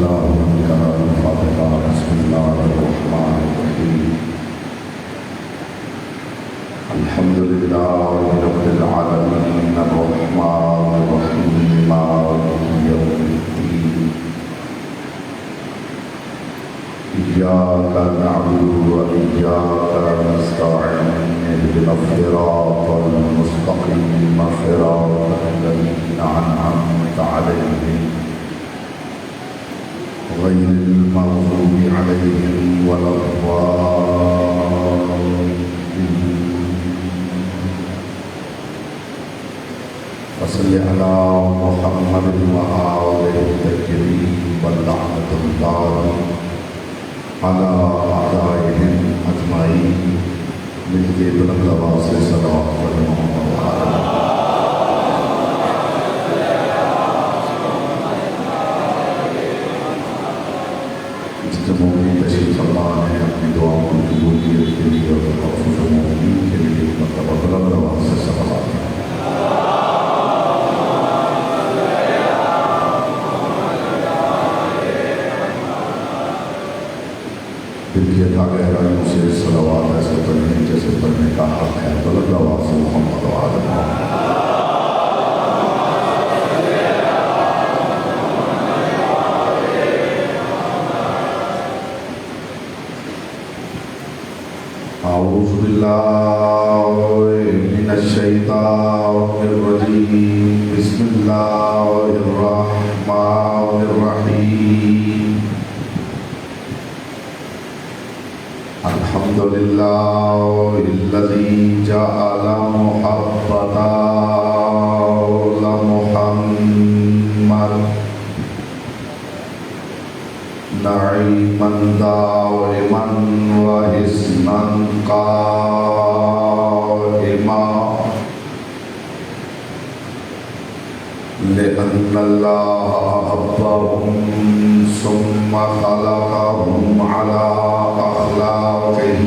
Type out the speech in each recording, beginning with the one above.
الله من كان الفاتحة. بسم الله الرحمن الرحيم. الحمد لله رب العالمين الرحمن الرحيم مالك يوم الدين. إياك نعبد وإياك نستعين. اهدنا الصراط المستقيم صراط الذين أنعمت عليهم غير المغضوب عليهم ولا الضالين. وصل على محمد وآله الطاهرين ولعنة الله على أعدائهم أجمعين. مجھے بلند آواز سے صلوات پڑھنا مومنین تشریف فرما ہے اپنی دعاؤں کی قبولیت کے لیے اور تحفظ مومنین کے لیے مرتبہ بلند آواز سے صلوات پڑھنا. دل کی عطا گہرائیوں سے صلوات ایسے پڑھنے جیسے پڑھنے کا حق ہے. بلند آواز سے محمد و آل محمد. اعوذ باللہ من الشیطان الرجیم. بسم اللہ الرحمن الرحیم. الحمد للہ الذی جعل محبتا لمحمد نعیما دائما وحسنا قائما لأن اللہ أحبهم ثم خلقهم على أخلاقه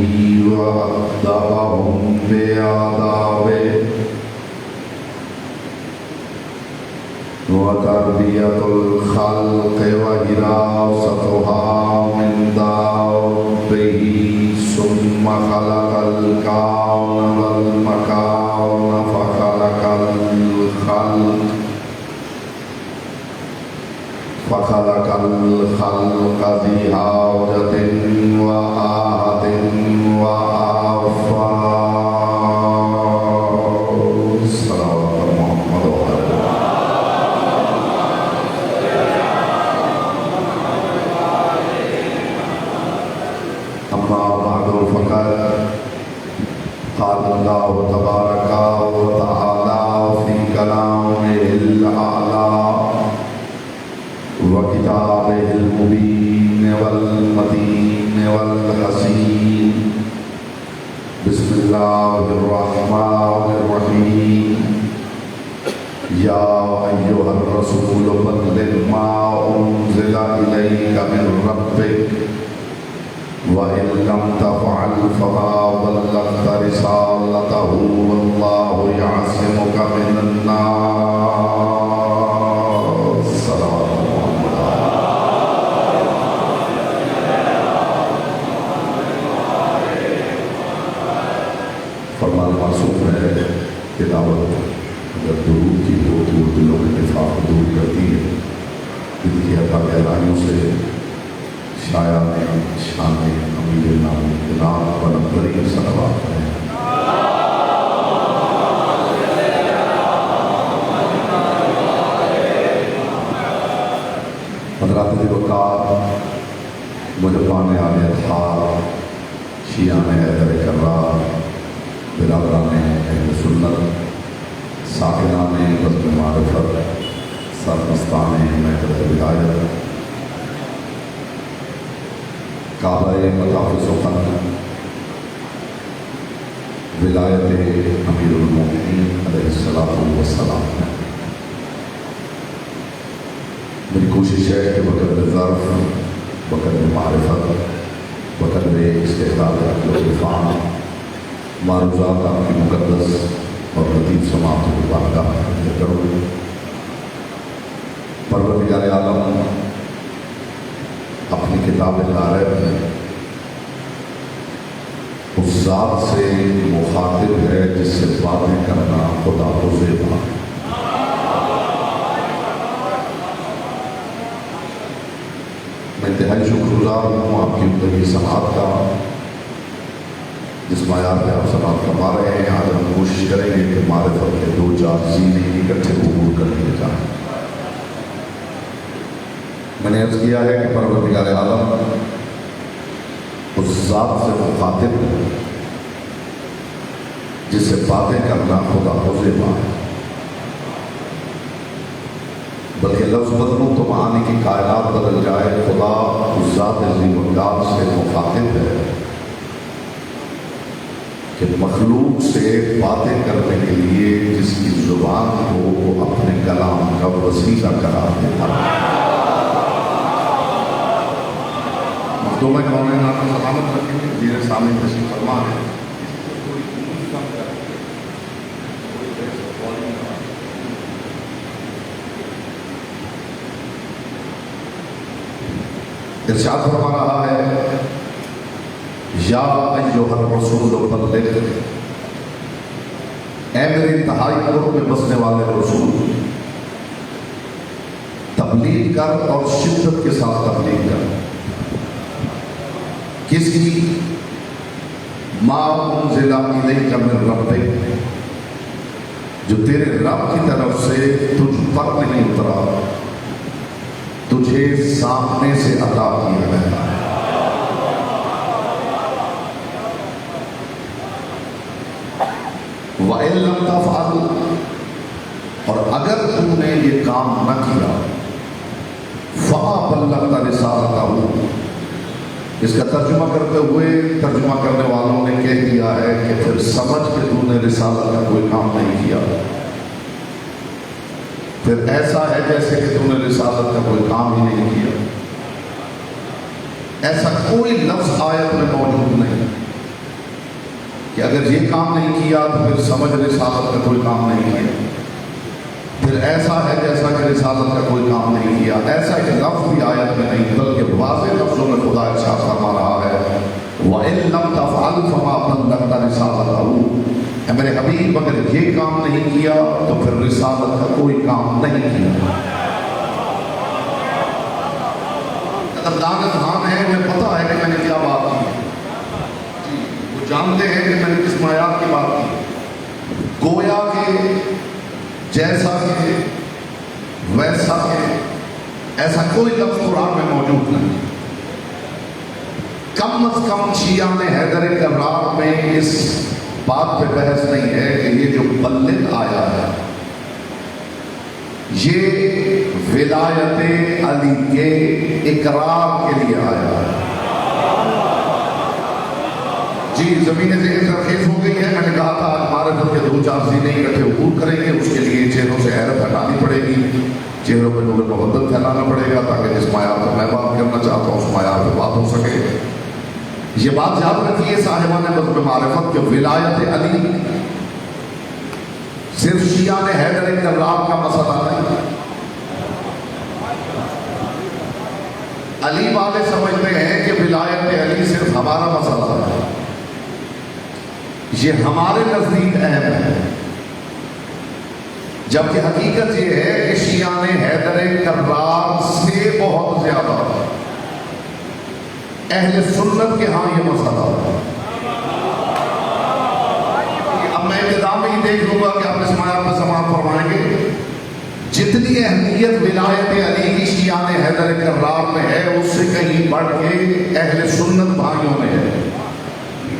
وأدبهم بآدابه وتربية الخلق وحراستها من دابه ثم خلق الكون والمكان فخلق الخلق ذي حاجة وآهة وآفاق. صلوات محمد وآله. أما بعد فقد قال الله تبارك وتعالى في كلامه الأعلى وكتابه المبين والمتين والحسين. بسم الله الرحمن الرحيم. يا أيها الرسول بلغ ما أنزل إليك من ربك وإن لم تفعل فما بلغت رسالته والله يعصمك من الناس. فرمان معصوم ہے تلاوت اگر درود کی ہو تو وہ دلوں کے نفاق دور کرتی ہے. دل کی عطا گہرائیوں سے شاعر شان امیر نام جناب بلند ترین صلوات ہیں. حضرات وقار مجبان آل اطہار شیعان حیدر کرار برادران اہل سنت ساکنان بزم معرفت سرمستان محکمہ ولایت کعبہ مطاف سخن ولایت امیر المومنین علیہ السلام. میری کوشش ہے کہ بقدر ظرف بقدر معرفت بقدر استعداد عقل و عرفان معروضات آپ کی مقدس اور لطیف سماعت و بارگاہ میں کروں. پروردگار عالم کتاب لا ریب میں اس ذات سے مخاطب ہے جس سے باتیں کرنا خدا کو زیبا۔ میں انتہائی شکر گزار ہوں آپ کی اتنی سماعت کا، جس معیار پہ آپ سماعت کروا رہے ہیں۔ آج ہم کوشش کریں گے کہ معرفت کے دو چار زینے اکٹھے عبور کر لیے جائیں۔ میں نے عرض کیا ہے کہ پروردگار عالم اس ذات سے مخاطب ہے جس سے باتیں کرنا خدا کو زیبا ہے، بلکہ لفظ بدلوں تو معانی کی کائنات بدل جائے۔ خدا اس ذات عظیم الجلال سے مخاطب ہے کہ مخلوق سے باتیں کرنے کے لیے جس کی زبان کو وہ اپنے کلام کا وسیلہ قرار دیتا ہے۔ مخدوم کونین آپ کو سلامت رکھیں گے، میرے سامنے تشریف فرما ہے۔ ارشاد فرما رہا ہے، یا ایھا الرسول بلغ، اے میرے انتہائی قرب میں بسنے والے رسول، تبلیغ کر اور شدت کے ساتھ تبلیغ کر۔ کس کی؟ ما انزل الیک من ربک، جو تیرے رب کی طرف سے تجھ پر نہیں اترا، تجھے سامنے سے عطا کیا گیا۔ وَإِن لَّمْ تَفْعَلْ، اور اگر تم نے یہ کام نہ کیا، فَمَا بَلَّغْتَ رِسَالَتَهُ، اس کا ترجمہ کرتے ہوئے ترجمہ کرنے والوں نے کہہ دیا ہے کہ پھر سمجھ کے تم نے رسالت کا کوئی کام نہیں کیا، پھر ایسا ہے جیسے کہ تم نے رسالت کا کوئی کام ہی نہیں کیا۔ ایسا کوئی لفظ آیت میں موجود نہیں کہ اگر یہ کام نہیں کیا تو پھر سمجھ رسالت کا کوئی کام نہیں کیا، پھر ایسا ہے جیسا کہ رسالت کا کوئی کام نہیں کیا۔ ایسا ایک لفظ بھی آیت میں نہیں، بلکہ واضح لفظوں میں خدا ارشاد فرما رہا ہے، وَإِن لَّمْ تَفْعَلْ فَمَا بَلَّغْتَ رِسَالَتَهُ، اے میرے حبیب اگر یہ کام نہیں کیا تو پھر رسالت کا کوئی کام نہیں کیا۔ قدردان اذہان ہے، انہیں پتہ ہے کہ میں نے کیا بات کی، وہ جانتے ہیں کہ میں نے کس معیار کی بات کی۔ گویا کہ جیسا کہ ویسا کہ ایسا کوئی لفظ قرآن میں موجود نہیں۔ کم از کم شیعہ نے حیدر کرار میں اس بات پہ بحث نہیں ہے کہ یہ جو بلغ آیا ہے یہ ولایت علی کے اقرار کے لیے آیا ہے۔ جی زمین ذہن ترخیص ہو گئی ہے، میں نے کہا تھا آج معرفت کے دو چار زینے اکٹھے عبور کریں گے، اس کے لیے چہروں سے حیرت ہٹانی پڑے گی، چہروں پہ نور محبت پھیلانا پڑے گا، تاکہ جس معیار پر میں بات کرنا چاہتا ہوں اس معیار پہ بات ہو سکے۔ یہ بات یاد رکھیے صاحبان بزم معرفت کہ ولایت علی صرف شیعہ نے حیدر کرار کا مسئلہ نہیں۔ علی والے سمجھتے ہیں کہ ولایت علی صرف ہمارا مسئلہ ہے، یہ ہمارے نزدیک اہم ہے، جبکہ حقیقت یہ ہے کہ شیعہ نے حیدر کرار سے بہت زیادہ اہل سنت کے ہاں یہ مسئلہ ہے۔ اب میں ابتدا میں ہی دیکھ لوں گا کہ آپ اس معیار پر سماعت فرمائیں گے، جتنی اہمیت ولایت علی کی شیعہ نے حیدر کرار میں ہے اس سے کہیں بڑھ کے اہل سنت بھائیوں میں ہے،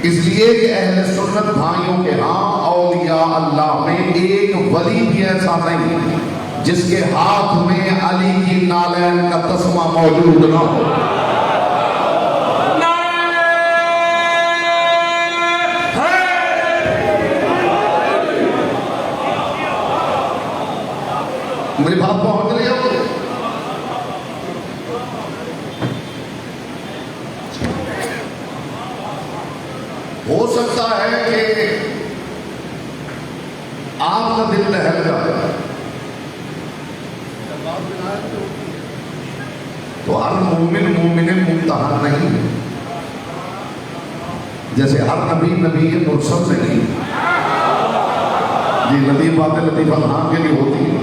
اس لیے کہ اہل سنت بھائیوں کے ہاں اولیاء اللہ میں ایک ولی بھی ایسا نہیں جس کے ہاتھ میں علی کی نالین کا تسمہ موجود نہ ہو۔ میری بات پہنچ رہی ہے؟ ہو سکتا ہے کہ آپ کا دل لہل جائے، تو ہر مومن مومن ممتحن نہیں ہے، جیسے ہر نبی نبی مرسل نہیں، یہ لطیفہ ہاں کے لیے ہوتی ہے۔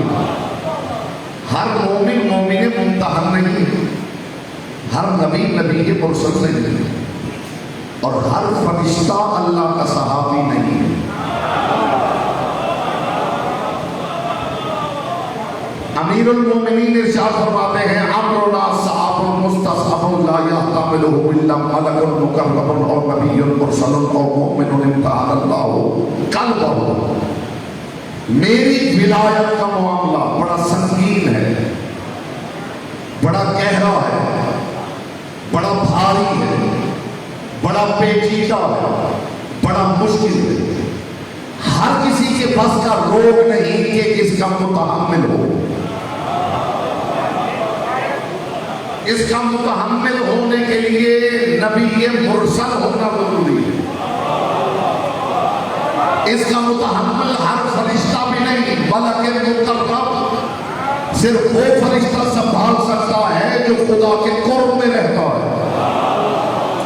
ہر مومن مومن ممتحن نہیں ہے، ہر نبی نبی مرسل نہیں ہے، اور ہر فرشتہ اللہ کا صحابی نہیں ہے۔ امیر المومنین ارشاد فرماتے ہیں امرنا صعب مستصعب لا يحتمله الا ملک مکرم اور نبی مرسل اور مؤمن امتحن اللہ قلبہ۔ میری ولایت کا معاملہ بڑا سنگین ہے، بڑا گہرا ہے، بڑا بھاری ہے، بڑا پیچیدہ ہے، بڑا مشکل ہے۔ ہر کسی کے بس کا روگ نہیں کہ اس کا متحمل ہو۔ اس کا متحمل ہونے کے لیے نبی مرسل ہونا ضروری ہے۔ اس کا متحمل ہر فرشتہ بھی نہیں، بلکہ مقرب صرف وہ فرشتہ سنبھال سکتا ہے جو خدا کے قرب میں رہتا ہے۔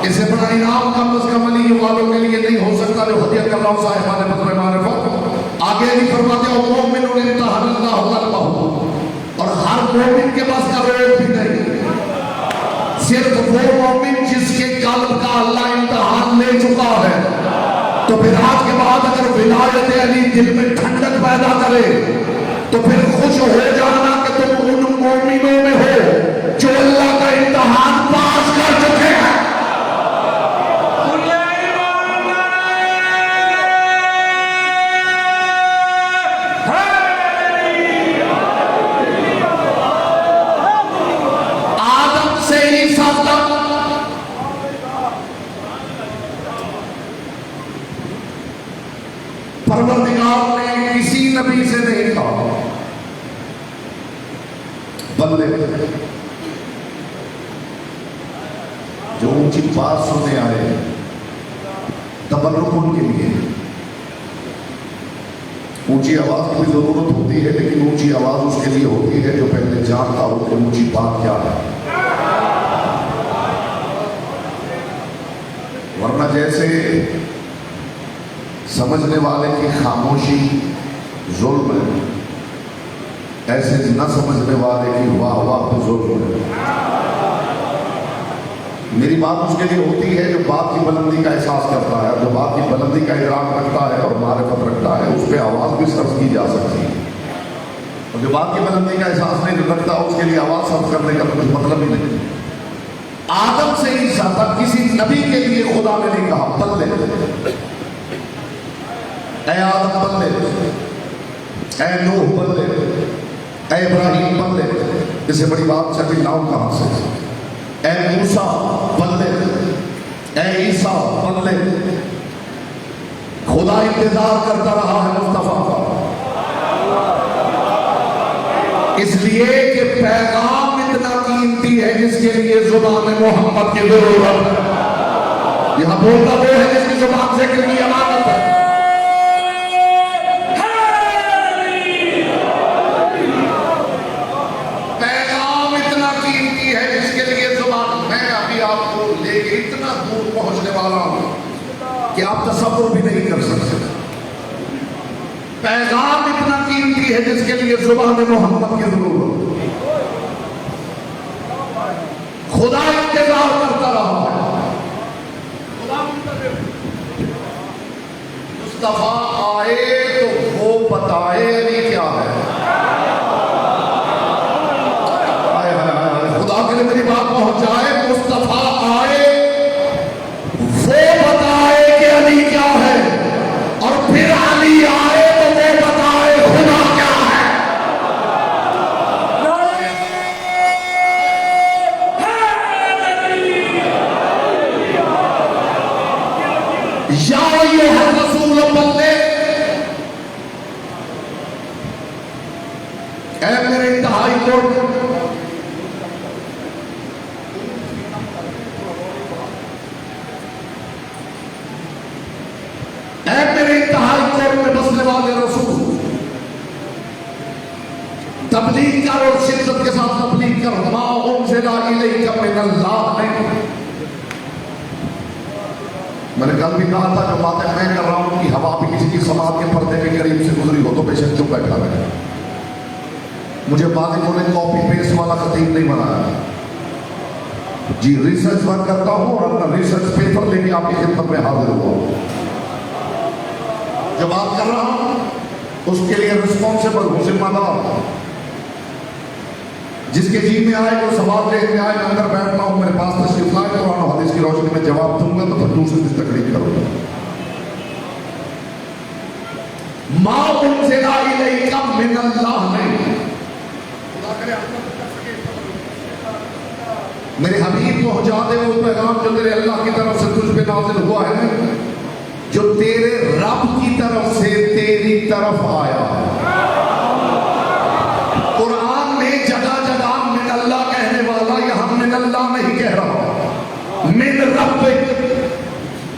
اسے بڑا انعام کا کم علی والوں کے لیے نہیں ہو سکتا جو ہدیہ کر رہا ہوں صاحبان بدر معرفت۔ آگے نہیں فرماتے ہو مومن امتحن اللہ قلبہ، اور ہر مومن کے پاس کا روگ بھی نہیں، صرف وہ مومن جس کے قلب کا اللہ امتحان لے چکا ہے۔ تو پھر آج کے بعد اگر ولایت علی دل میں ٹھنڈک پیدا کرے تو پھر خوش ہو جانا کہ تم ان مومنوں میں ہو جو اللہ کا امتحان پاس کر چکے ہیں۔ پروردگار نے کسی نبی سے نہیں کہا بندے جو اونچی بات سننے آئے تبرک ان کے لیے، اونچی آواز کی بھی ضرورت ہوتی ہے، لیکن اونچی آواز اس کے لیے ہوتی ہے جو پہلے جانتا ہو کہ اونچی بات کیا ہے۔ ورنہ جیسے سمجھنے والے کی خاموشی ظلم ہے، ایسے نہ سمجھنے والے کی واہ واہ پہ ظلم ہے۔ میری بات اس کے لیے ہوتی ہے جو بات کی بلندی کا احساس کرتا ہے، جو بات کی بلندی کا ادراک رکھتا ہے اور معرفت رکھتا ہے، اس پہ آواز بھی صرف کی جا سکتی ہے، اور جو بات کی بلندی کا احساس نہیں رکھتا اس کے لیے آواز صرف کرنے کا کچھ مطلب ہی نہیں۔ آدم سے عیسیٰ تک کسی نبی کے لیے خدا نے نہیں کہا بندے، اے آدم بندے، اے نوح بندے، اے ابراہیم بندے، اس سے بڑی بات چلی لاؤں کہاں سے؟ اے موسیٰ بندے، اے عیسیٰ بندے۔ خدا انتظار کرتا رہا ہے مصطفیٰ کا، اس لیے کہ پیغام اتنا قیمتی ہے جس کے لیے زبان محمد کی ضرورت ہے۔ یہاں بولتا وہ ہے جس کی زبان ذکر کی امانت ہے۔ پیغام اتنا قیمتی ہے جس کے لیے زبان، میں ابھی آپ کو لے کے اتنا دور پہنچنے والا ہوں کہ آپ تصور بھی نہیں کر سکتے۔ پیغام اتنا قیمتی ہے جس کے لیے زبان محمد کی ضرورت۔ خدا انتظار کرتا رہا ہے، خدا مصطفیٰ آئے تو وہ بتائے نہیں کیا ہے۔ خدا کے لیے میری بات پہنچ جائے، مصطفیٰ آئے وہ بتائے کہ علی کیا ہے، اور پھر علی آئے تو وہ بتائے خدا کیا ہے۔ یا ایھا الرسول بلغ، اے میرے انتہائی کوٹ، اے میرے انتہائی کوٹ میں بسنے والے رسول، تبلیغ کر اور شدت کے ساتھ تبلیغ کر۔ ما انزل الیہ علیک من اللہ نہیں. میں نے کل بھی کہا تھا جو باتیں میں کر رہا ہوں کہ ہوا بھی کسی کی سماعت کے پردے کے قریب سے گزری ہو تو بے شک چپ بیٹھا رہے. مجھے بالغوں نے کاپی پیسٹ والا خطیب نہیں بنایا جی. ریسرچ ورک کرتا ہوں اور اپنا ریسرچ پیپر لے کے آپ کی خدمت میں حاضر ہوا ہوں. جو بات کر رہا ہوں اس کے لیے رسپانسبل ہوں، ذمہ دار. جس کے جی میں آئے وہ سوال لے کے آئے، میں اندر بیٹھتا ہوں، میرے پاس تشریف لائے، قرآن و حدیث کی روشنی میں جواب دوں گا تو پھر دوسرے کی تقریر کروں گا. ما انزل الیک من اللہ نہیں. میرے حبیب پہنچا دے وہ پیغام جو تیرے اللہ کی طرف سے تجھ پہ نازل ہوا ہے، جو تیرے رب کی طرف سے تیری طرف آیا. قرآن میں جگہ جگہ من اللہ کہنے والا یہاں من اللہ نہیں کہہ رہا، من رب،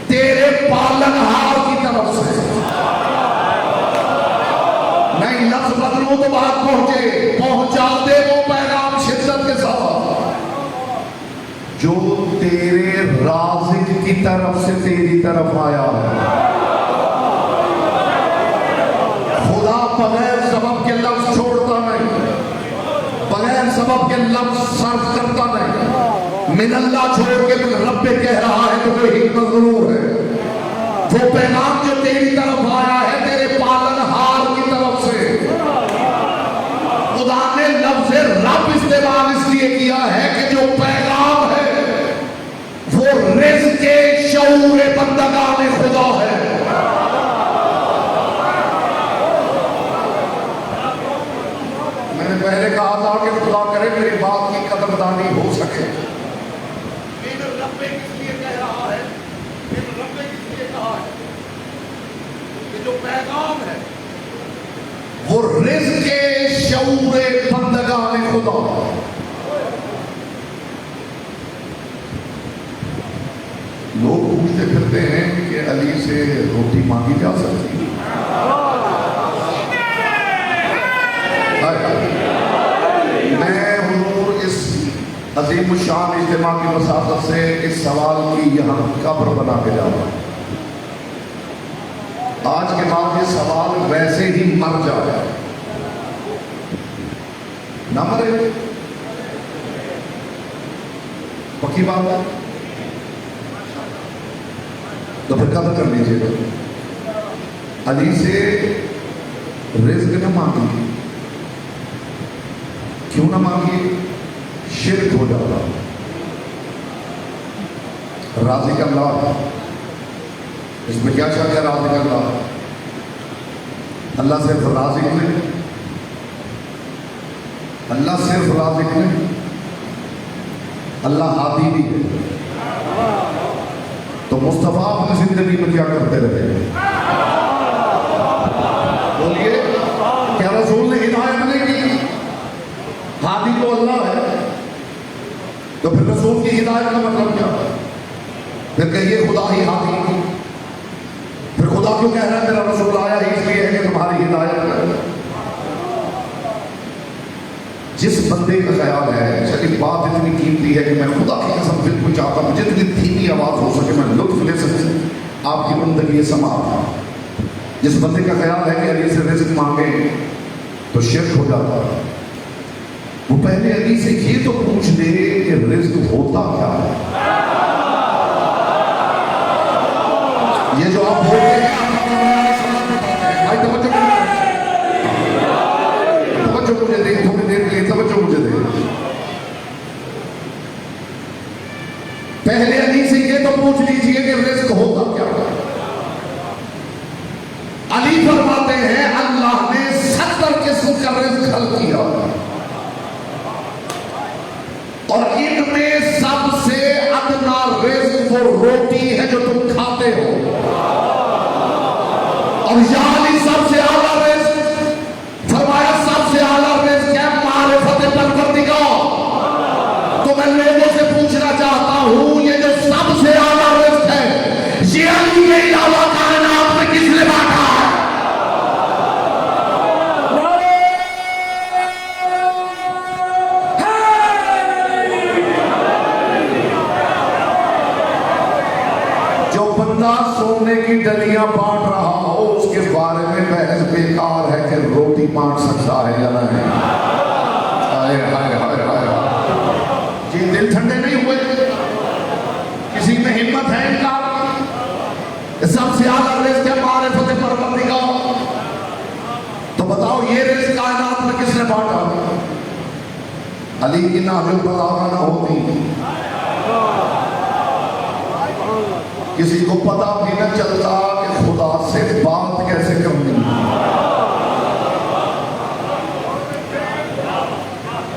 تیرے پالنہار کی طرف سے. نہیں لفظ بدلوں تو بات پہنچا دے وہ پیغام شدت کے ساتھ جو تیرے رازق کی طرف سے تیری طرف آیا ہے. خدا بغیر سبب کے لفظ چھوڑتا نہیں، بغیر سبب کے لفظ صرف کرتا نہیں. من اللہ چھوڑ کے من رب کہہ رہا ہے تو کوئی حکمت ضرور ہے. وہ پیغام جو تیری طرف آیا ہے تیرے پالنہار کی طرف سے. خدا نے لفظ رب استعمال اس لیے کیا ہے کہ جو پیغام ہے وہ رزق شعور بندگان خدا ہے. میں نے پہلے کہا تھا کہ خدا کرے میری بات کی قدردانی ہو سکے. لیکن رب کس لیے کہہ رہا ہے، رب کس لیے کہا ہے کہ جو پیغام ہے وہ رزق شعور بندگان خدا. لوگ پوچھتے پھرتے ہیں کہ علی سے روٹی مانگی جا سکتی ہے. میں حضور اس عظیم الشان اجتماع کی مساحت سے اس سوال کی یہاں قبر بنا کے جا رہا ہوں. آج کے بعد یہ سوال ویسے ہی مر جائے نہ مرے. پکی بات ہے تو پھر قدر کر لیجیے گا. علی سے رزق نہ مانگی. کیوں نہ مانگی؟ شرک ہو جاتا. رازق اللہ، اس میں کیا چاہتا ہے رازق اللہ؟ اللہ صرف رازق نہیں، اللہ صرف رازق نہیں، اللہ ہادی بھی ہے. تو مصطفیٰ اپنی زندگی میں کیا کرتے رہے؟ بولیے، کیا رسول نے ہدایت نہیں کی؟ ہادی تو اللہ ہے، تو پھر رسول کی ہدایت کا مطلب کیا؟ پھر کہیے خدا ہی ہادی. پھر خدا کیوں کہہ رہا ہے میرا رسول آیا ہی اس لیے ہے کہ تمہاری ہدایت کرے؟ جس بندے کا خیال ہے چلی بات اتنی قیمتی ہے کہ میں خدا کی قسم بالکل چاہتا ہوں جتنی دھیمی آواز ہو سکے میں لطف لے سکوں آپ کی زندگی سماعت. جس بندے کا خیال ہے کہ علی سے رزق مانگے تو شرک ہو جاتا ہے، وہ پہلے علی سے یہ تو پوچھ دے کہ رزق ہوتا کیا ہے. یہ جو آپ بولتے ہیں توجہ مجھے دے، تھوڑی دیر کے لیے توجہ مجھے دے. پہلے علی سے یہ تو پوچھ لیجئے کہ رزق ہوتا کیا. علی فرماتے ہیں اللہ نے 70 قسم کا رزق حل کیا اور ان میں سب سے ادنا رزق وہ روٹی ہے جو تم کھاتے ہو، اور یعنی سب سے اعلیٰ رزق فرمایا سب سے اعلیٰ رزق ہے معرفت پروردگار. تو میں لوگوں سے پوچھنا چاہتا ہوں یہ جو سب سے اعلیٰ رزق ہے یہ علی کے علاوہ کائنات میں کس نے بانٹا ہے؟ سونے کی ڈلیاں بانٹ رہا ہو اس کے بارے میں بحث بیکار ہے کہ روٹی بانٹ سکتا ہے یا نہیں. ہائے ہائے ہائے ہائے. جی دل ٹھنڈے نہیں ہوئے؟ کسی میں ہمت ہے ان کا؟ سب سے اعلیٰ رزق ہے معرفت پروردگار. تو بتاؤ یہ رزق کائنات میں کس نے بانٹا؟ علی کی ناحیت بلاغہ نہ ہوتی کسی کو پتا بھی نہ چلتا کہ خدا سے بات کیسے کرنی.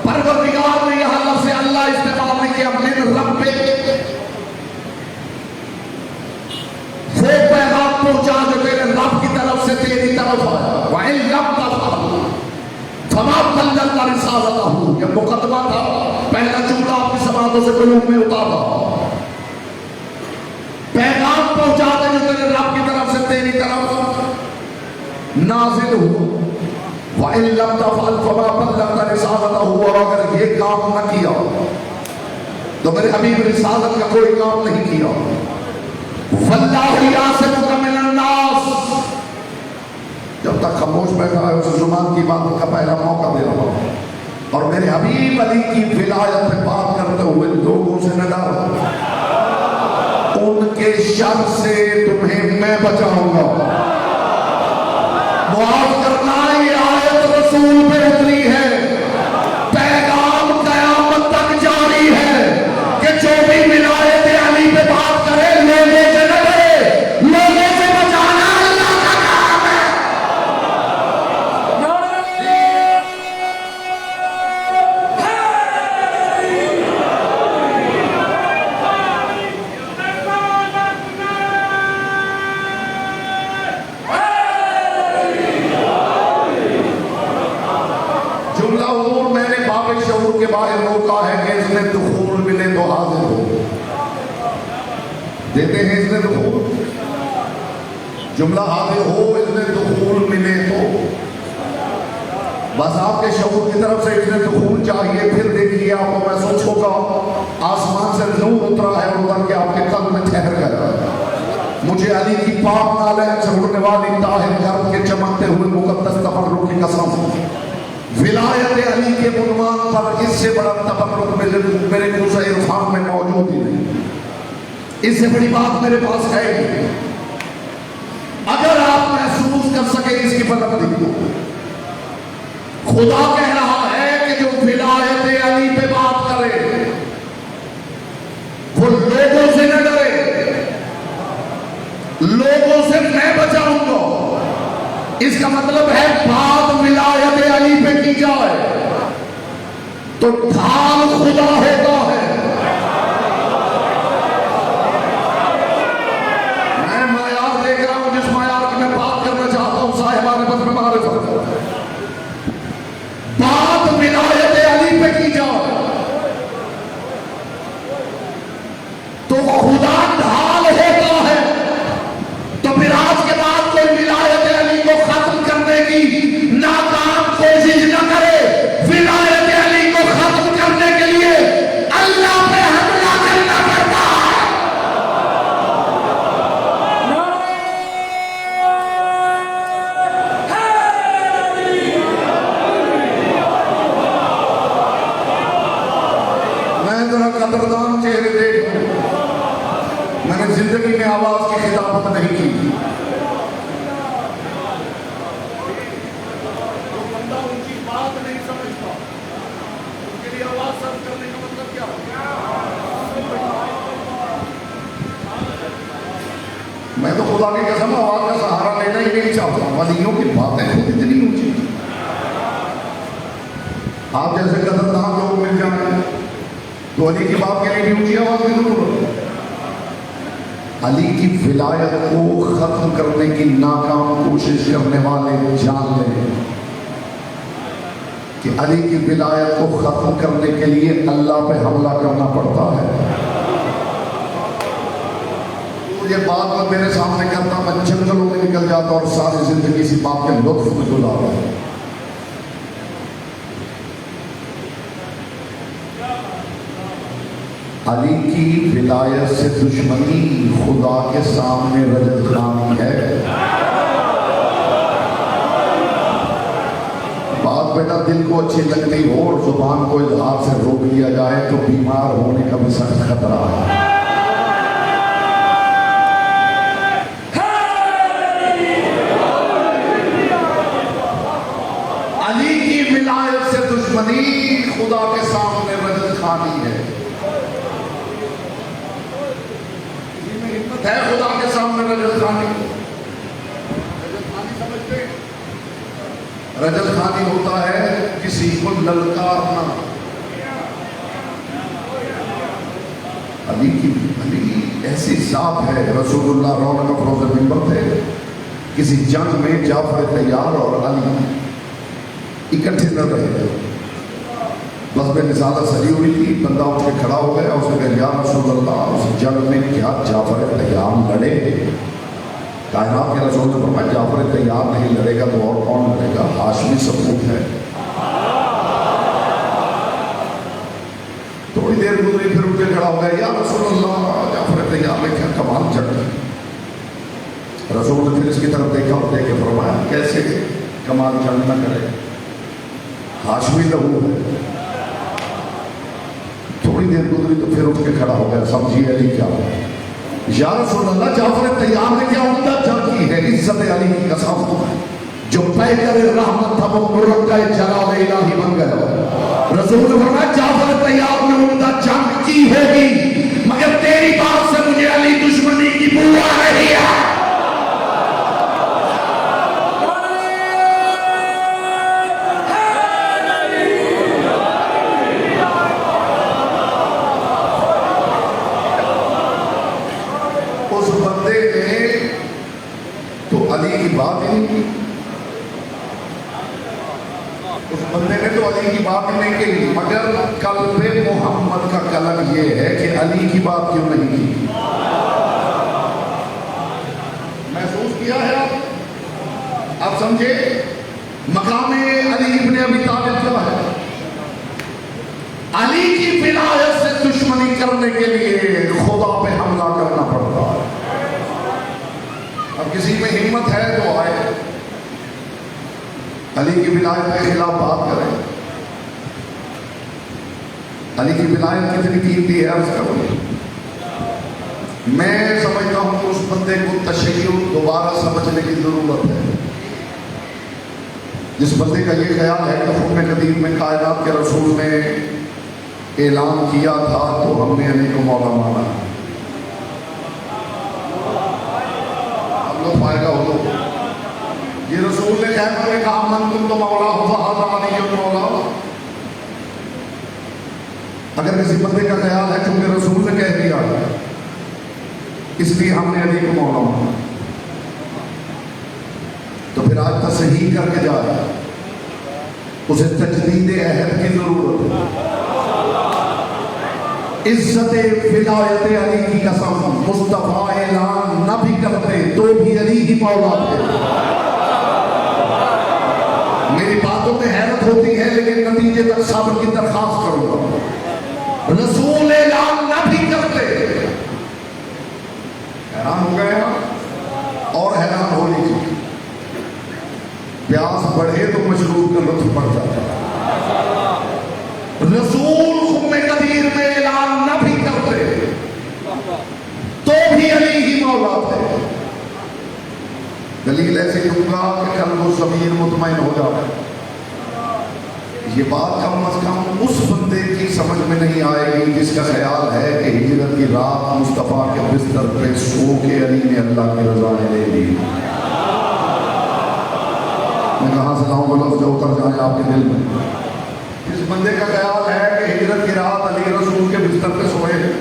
پروردگار نے یہاں لفظ اللہ استعمال نہیں کیا. من رب وہ پیغام پہنچا جو تیرے رب کی طرف سے تیری طرف آیا. وَإِن لَمْ تَفْعَلْ فَمَا بَلَّغْتَ رِسَالَتَهُ. یہ مقدمہ تھا. پہلا جملہ آپ کی سماعتوں سے قلوب میں اتارا. پیغام پہنچا دے جو تیرے رب کی طرف سے تیری طرف نازل ہو. وَإِن لَمْ تَفْعَلْ فَمَا بَلَّغْتَ رِسَالَتَهُ. اور اگر یہ کام نہ کیا تو میرے حبیب رسالت کا کوئی کام نہیں کیا. وَاللَّهُ يَعْصِمُكَ مِنَ النَّاسِ. جب تک خاموش بیٹھا ہے اسے زبان کی بات کا پہلا موقع دے رہا ہوں. اور میرے حبیب علی کی ولایت پہ بات کرتے ہوئے لوگوں سے نہ ڈر. ان کے شر سے تمہیں میں بچاؤں گا. معاف کرنا یہ آیت رسول پہ اتری ہے. پیغام قیامت تک جاری ہے کہ جو بھی ولایت علی پہ بات کرے لوگوں سے نہ ڈرے. لوگوں سے بچانا اللہ کا کام ہے. جملہ حضور میں نے باب شعور کے باہر روکا ہے کہ اس نے دخول ملے تو حاضر ہو. دیتے ہیں اس نے دخول. جملہ حاضر ہو اس نے دخول ملے تو بس آپ کے شعور کی طرف سے اس نے دخول چاہیے. پھر دیکھیے آپ کو محسوس ہوگا آسمان سے نور اترا ہے اور اتر کے آپ کے قلب میں ٹھہر گیا. مجھے علی کی پاک نالین سے اڑنے والی طاہر گرد کے چمکتے ہوئے مقدس تبرک کی قسم. ولایت علی کے عنوان پر اس سے بڑا تبرک میرے کوزہ عرفان میں موجود ہی نہیں. اس سے بڑی بات میرے پاس ہے ہی. اگر آپ محسوس کر سکے اس کی بلندی کو. خدا کہہ رہا ہے کہ جو ولایت علی پہ بات کرے وہ لوگوں سے نہ ڈرے. لوگوں سے میں بچاؤں گا. اس کا مطلب ہے بات ولایت علی پہ کی جائے تو ڈھال خدا ہوتا ہے. میں معیار دیکھ رہا ہوں جس معیار کی میں بات کرنا چاہتا ہوں صاحبان بس میں معرفت. بات ولایت علی پہ کی جائے تو خدا ڈھال ہوتا ہے. تو پھر آج کے بعد کوئی ولایت علی کو ختم کرنے کی ناکام کوشش نہ کرے. ولایت علی کو ختم کرنے کے لیے اللہ پہ حملہ کرنا پڑتا ہے. میں ذرا قدردان چہرے دیکھ لوں. میں نے زندگی میں آواز کی خطابت نہیں کی. جو بندہ ان کی بات نہیں سمجھتا ان کے لیے آواز صرف کرنے کا مطلب کیا ہے؟ میں تو خدا کی قسم آواز کا سہارا لینا ہی نہیں چاہتا. ولیوں کی باتیں خود اتنی اونچی. آپ جیسے قدردان لوگ مل جائیں تو علی کی بات کے لیے بھی اونچی آواز کی ضرورت ہے. علی کی ولایت کو ختم کرنے کی ناکام کوشش کرنے والے جان لیں کہ علی کی ولایت کو ختم کرنے کے لیے اللہ پہ حملہ کرنا پڑتا ہے. یہ بات میں میرے سامنے کرتا میں جنگلوں میں نکل جاتا اور ساری زندگی سی بات کے لطف میں گزارتا ہوں. علی کی ولایت سے دشمنی خدا کے سامنے رجت خوانی ہے۔ بات بیٹا دل کو اچھی لگتی ہو اور زبان کو اظہار سے روک لیا جائے تو بیمار ہونے کا بھی سخت خطرہ ہے۔ علی کی ولایت سے دشمنی خدا کے سامنے رجت خوانی ہے۔ ہے خدا کے سامنے رجت خوانی؟ رجت خوانی سمجھتے ہیں؟ رجت خوانی ہوتا ہے کسی کو للکارنا۔ علی ایسی ذات ہے، رسول اللہ رونق افروز منبر تھے، کسی جنگ میں جعفر طیار اور علی اکٹھے نہ رہے، بس بے نزالت سجی ہوئی تھی، بندہ اٹھ کے کھڑا ہو گیا، اس نے کہا یا رسول اللہ اس جنگ میں کیا جعفر طیار لڑے؟ کائنات کے رسول نے فرمایا جعفر طیار نہیں لڑے گا تو اور کون لڑے گا؟ ہاشمی ثبوت ہے۔ تھوڑی دیر گزری پھر اٹھ کے کھڑا ہو گیا، یا رسول اللہ جعفر طیار میں کیا کمال جنگ ہے؟ رسول نے پھر اس کی طرف دیکھا اور دیکھ کے فرمایا کیسے کمال جنگ نہ کرے؟ ہاشمی لہو ہے۔ تھوڑی دیر گزری تو پھر اٹھ کے کھڑا ہو گیا، سمجھیے علی کیا ہوا؟ یا رسول اللہ جعفر طیار نے کیا عمدہ جنگ کی ہے، عزت علی کی قسم، جو پیکر رحمت تھا وہ مرکہ جلال الہی بن گیا۔ رسول نے فرمایا جعفر طیار نے عمدہ جنگ کی ہے گی، مگر تیری بات سے مجھے علی دشمنی کی بو آ رہی ہے۔ اس بندے نے تو علی کی بات نہیں کی، مگر قلب محمد کا قلم یہ ہے کہ علی کی بات کیوں نہیں کی؟ محسوس کیا ہے آپ سمجھے مقام علی ابن ابی طالب کیا ہے؟ علی کی ولایت سے دشمنی کرنے کے لیے خدا پہ حملہ کرنا پڑتا ہے۔ اب کسی میں ہمت ہے تو آئے علی کی ولایت کے خلاف بات کریں۔ علی کی ولایت کتنی قیمتی ہے عرض کروں۔ میں سمجھتا ہوں کہ اس بندے کو تشیع دوبارہ سمجھنے کی ضرورت ہے، جس بندے کا یہ خیال ہے کہ خون قدیم میں کائنات کے رسول نے اعلان کیا تھا تو ہم نے علی کو مولا مانا۔ اب لوگ فائدہ ہو تو یہ رسول نے کہا من تم تو مولا ہو فہذا علی مولا۔ اگر کسی بندے کا خیال ہے چونکہ رسول نے کہہ دیا اس لیے ہم نے علی کو مولا مانا، تو پھر آج تصحیح کر کے جا رہا ہے، اسے تجدید عہد کی ضرورت ہے۔ عزت ولایت علی کی قسم مصطفیٰ اعلان نہ بھی کرتے تو بھی علی ہی مولا تھے۔ میری باتوں میں حیرت ہوتی ہے لیکن نتیجے تک صبر کی درخواست کروں گا۔ رسول اعلان نہ بھی کرتے، حیران ہو گئے اور حیران ہو لیجیے، پیاس بڑھے تو مشروب کا لطف بڑھ جاتا ہے۔ رسول خم قدیر میں اعلان نہ بھی کرتے تو بھی علی ہی مولا تھے۔ دلیل ایسے دوں گا کہ قلب و ضمیر مطمئن ہو جائے۔ یہ بات کم از کم اس بندے کی سمجھ میں نہیں آئے گی جس کا خیال ہے کہ ہجرت کی رات مصطفیٰ کے بستر پہ سو کے علی نے اللہ کی رضا لے لی۔ میں کہاں سے لاؤں گا لفظ جو اتر جائیں آپ کے دل میں؟ اس بندے کا خیال ہے کہ ہجرت کی رات علی رسول کے بستر پہ سوئے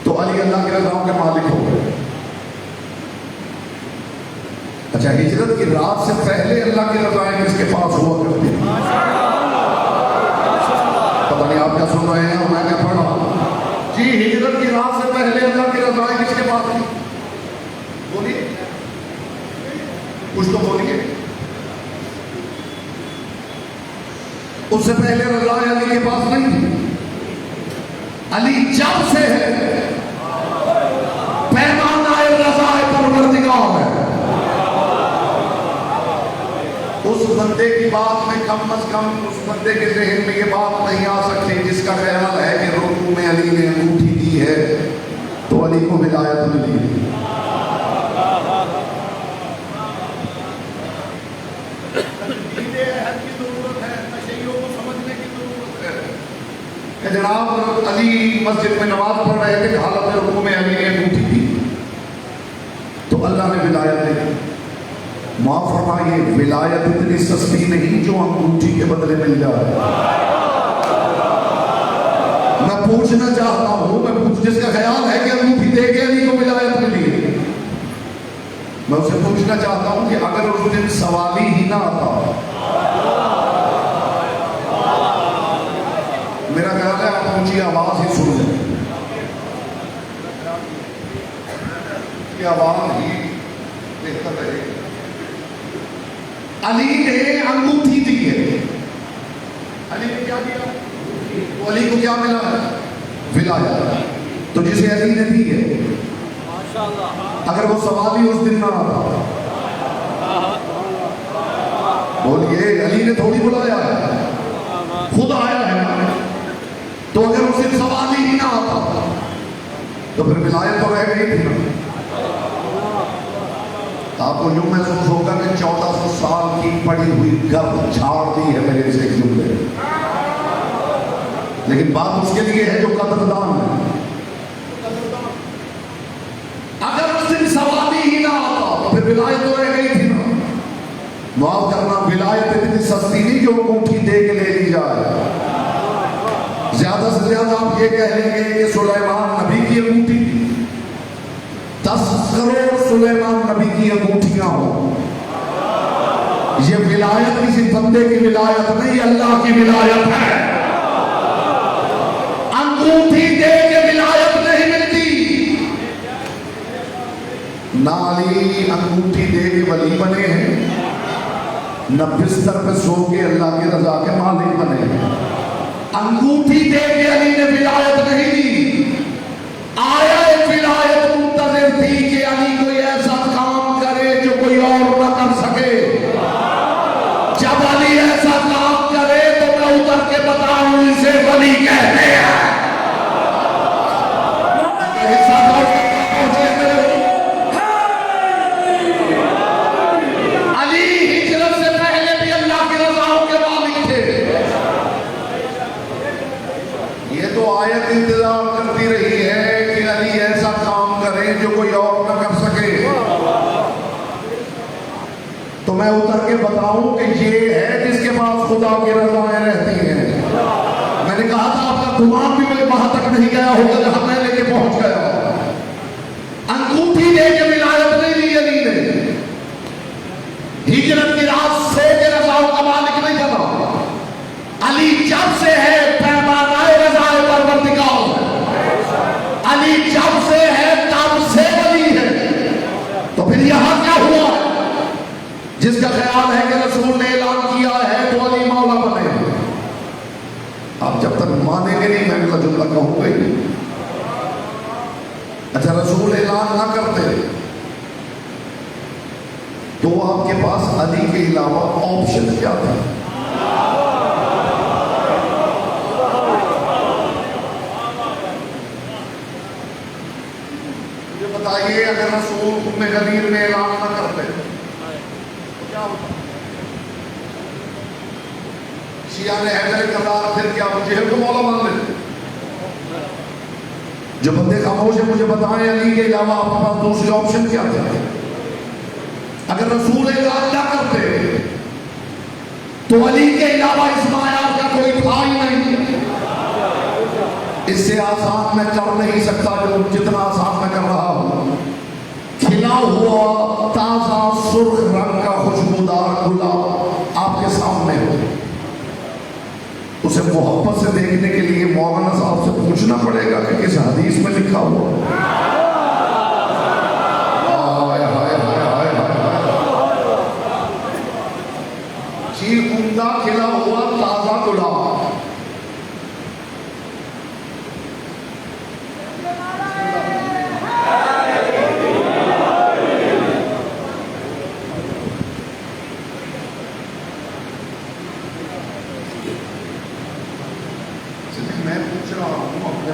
تو علی اللہ کی رضاؤں کے مالک ہو گئے۔ اچھا ہجرت کی رات سے پہلے اللہ کی رضائیں کس کے پاس ہوا کرتی؟ پتہ نہیں آپ کیا سن رہے ہیں اور میں کیا پڑھ رہا ہوں؟ جی ہجرت کی رات سے پہلے اللہ کی رضائیں کس کے پاس تھی؟ بولیے کچھ تو بولیے۔ اس سے پہلے رضائیں علی کے پاس نہیں تھی۔ علی جب سے ہے پیمانہ رضا پروردگار ہے. اس بندے کی بات میں کم از کم اس بندے کے ذہن میں یہ بات نہیں آ سکتی جس کا خیال ہے کہ رکوع میں علی نے انگوٹھی دی ہے تو علی کو ولایت ملی. کہ جناب علی مسجد میں نماز پڑھ رہے تھے حالت رکوع میں علی نے انگوٹھی دی تو اللہ نے ولایت دی. معاف فرمائیے ولایت اتنی سستی نہیں جو انگوٹھی کے بدلے مل جائے. میں پوچھنا چاہتا ہوں جس کا خیال ہے کہ انگوٹھی دے کے علی کو ولایت ملی میں اسے پوچھنا چاہتا ہوں کہ اگر اس دن سوالی ہی نہ آتا. میرا خیال ہے آپ اونچی آواز ہی سن لیں. یہ آواز ہی بہتر رہے. علی نے انگوٹھی دی ہے. علی نے کیا دیا؟ تو علی کو کیا ملا ہے؟ ولایت. تو جسے علی نے دی ہے اگر وہ سوالی اس دن نہ آتا بولیے علی نے تھوڑی بلایا ہے خود آیا ہے. تو اگر اس دن سوالی ہی نہ آتا تو پھر ولایت تو رہ گئی تھی. آپ کو یوں محسوس ہوگا کہ 1400 سال کی پڑی ہوئی گرد جھاڑ دی ہے میرے سے جملے. لیکن بات اس کے لیے ہے جو قدردان ہے. اگر اس دن سوالی ہی نہ آتا تو پھر ولایت تو رہ گئی تھی نا. معاف کرنا ولایت اتنی سستی نہیں جو انگوٹھی دے کے لے لی جائے. زیادہ سے زیادہ آپ یہ کہہ لیں گے کہ سلیمان نبی کی انگوٹھی 10 کروڑ سلیمان نبی کی انگوٹھیاں ہوں. یہ ولایت کسی بندے کی ولایت نہیں اللہ کی ولایت ہے. انگوٹھی دے کے ولایت نہیں ملتی. نہ علی انگوٹھی دے کے ولی بنے ہیں نہ بستر پہ سو کے اللہ کی رضا کے مالک بنے ہیں. انگوٹھی دے کے علی نے ولایت نہیں دی. آیا ولایت منتظر تھی کہ علی کوئی ایسا کام کرے جو کوئی اور نہ کر سکے. جب علی ایسا کام کرے تو میں اتر کے بتاؤں اسے ولی کہتے ہیں. علی ہجرت سے پہلے بھی اللہ کی رضاؤں کے مالک تھے. یہ تو آیت انتظار کرتی رہی ہے کہ علی ایسا کام کرے جو کوئی اور نہ کر سکے. تو میں اتر کے بتاؤں کہ یہ ہے جس کے پاس خدا کی رضائیں رہتی ہیں. میں نے کہا تھا آپ کا دماغ بھی میرے وہاں تک نہیں گیا ہوگا جہاں میں لے کے پہنچ گیا. انگوٹھی دے کے ولایت نہیں لی علی نے. ہجرت کی رات سو کے رضاؤں کا مالک نہیں بنا. علی جب سے ہے پیمانہ رضا پروردگار. علی جب سے ہے تب سے ولی ہے. تو پھر یہاں کیا ہوا؟ جس کا خیال ہے کہ رسول نے اعلان کیا ہے تو علی مولا بنے. آپ جب تک مانیں گے نہیں میں اگلا جملہ کہوں گا ہی نہیں. اچھا رسول اعلان نہ کرتے تو آپ کے پاس علی کے علاوہ آپشن کیا تھا؟ مجھے بتائیے اگر رسول ام غدیر میں اعلان نہ کرتے تو کیا ہوتا؟ شیعہ نے حیدر کرار پھر کیا ابو جہل کو مولا مان لیتے؟ جو بندے خاموش ہیں مجھے بتائیں علی کے علاوہ آپ کے پاس دوسری آپشن کیا تھا؟ اگر رسول اعلان نہ کرتے تو علی کے علاوہ اسماعیل کا کوئی بھائی نہیں. اس سے آسان میں کر نہیں سکتا جو جتنا آسان میں کر رہا ہوں. کھلا ہوا تازہ سرخ رنگ کا خوشبودار گلاب آپ کے سامنے ہو. اسے محبت سے دیکھنے کے لیے مولانا صاحب سے پوچھنا پڑے گا کہ کس حدیث میں لکھا ہوا. عمدہ کھلا ہوا تازہ گلاب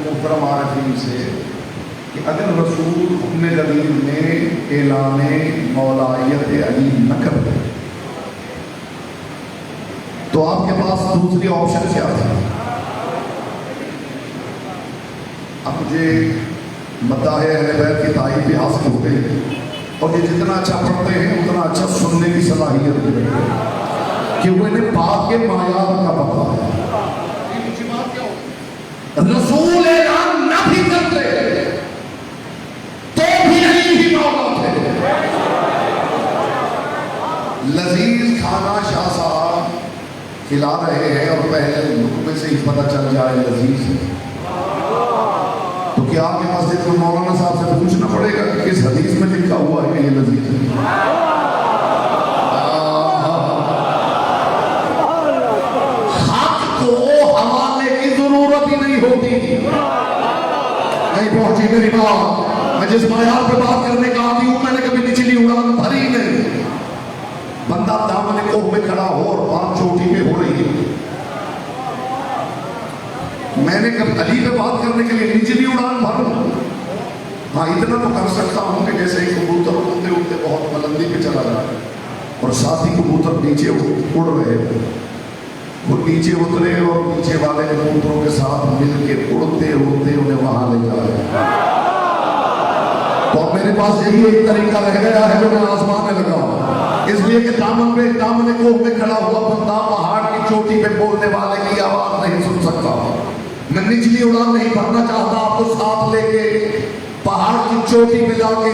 محترم عارفین سے کہ اگر رسول اپنے دلیل میں اعلان مولایت علی نہ کرتے تو آپ کے پاس دوسری آپشن کیا تھی؟ اب مجھے مداح اہل بیت کی تعریف بھی حاصل ہو گئی اور یہ جتنا اچھا پڑھتے ہیں اتنا اچھا سننے کی صلاحیت ہے کہ وہ انہیں پاک کے معیار کا پتہ ہے۔ رسول اعلان نہ بھی کرتے تو بھی علی ہی مولا تھے۔ لذیذ کھانا شاہ صاحب کھلا رہے ہیں اور پہلے لقمے سے ہی پتہ چل جائے لذیذ ہے تو کیا آپ کے مسجد میں مولانا صاحب سے پوچھنا پڑے گا کہ کس حدیث میں لکھا ہوا ہے کہ یہ لذیذ ہے؟ حق کو حوالے کی ضرورت ہی نہیں ہوتی۔ نہیں پہنچی میری بات، میں جس معیار پہ بات کرنے کا آتی ہوں میں نے کبھی نچلی اڑان بھری نہیں۔ بندہ دامن کوہ میں کھڑا ہو اور بات چوٹی پہ ہو رہی ہے، میں نے کب علی پہ بات کرنے کے لیے نچلی اڑان بھروں؟ ہاں اتنا تو کر سکتا ہوں کہ جیسے ایک کبوتر اڑتے اڑتے بہت بلندی پہ چلا جائے اور ساتھی کبوتر نیچے اڑ رہے ہیں، وہ نیچے اترے اور نیچے والے کبوتروں کے ساتھ مل کے اڑتے اڑتے انہیں وہاں لے جائے۔ تو میرے پاس یہی ایک طریقہ رہ گیا ہے جو میں آسمان میں لگا ہوں، اس لیے کہ دامن کوہ میں کھڑا ہوا بندہ پہاڑ کی چوٹی پہ بولنے والے کی آواز نہیں سن سکتا۔ میں نچلی اڑان نہیں بھرنا چاہتا، آپ کو ساتھ لے کے پہاڑ کی چوٹی پہ جا کے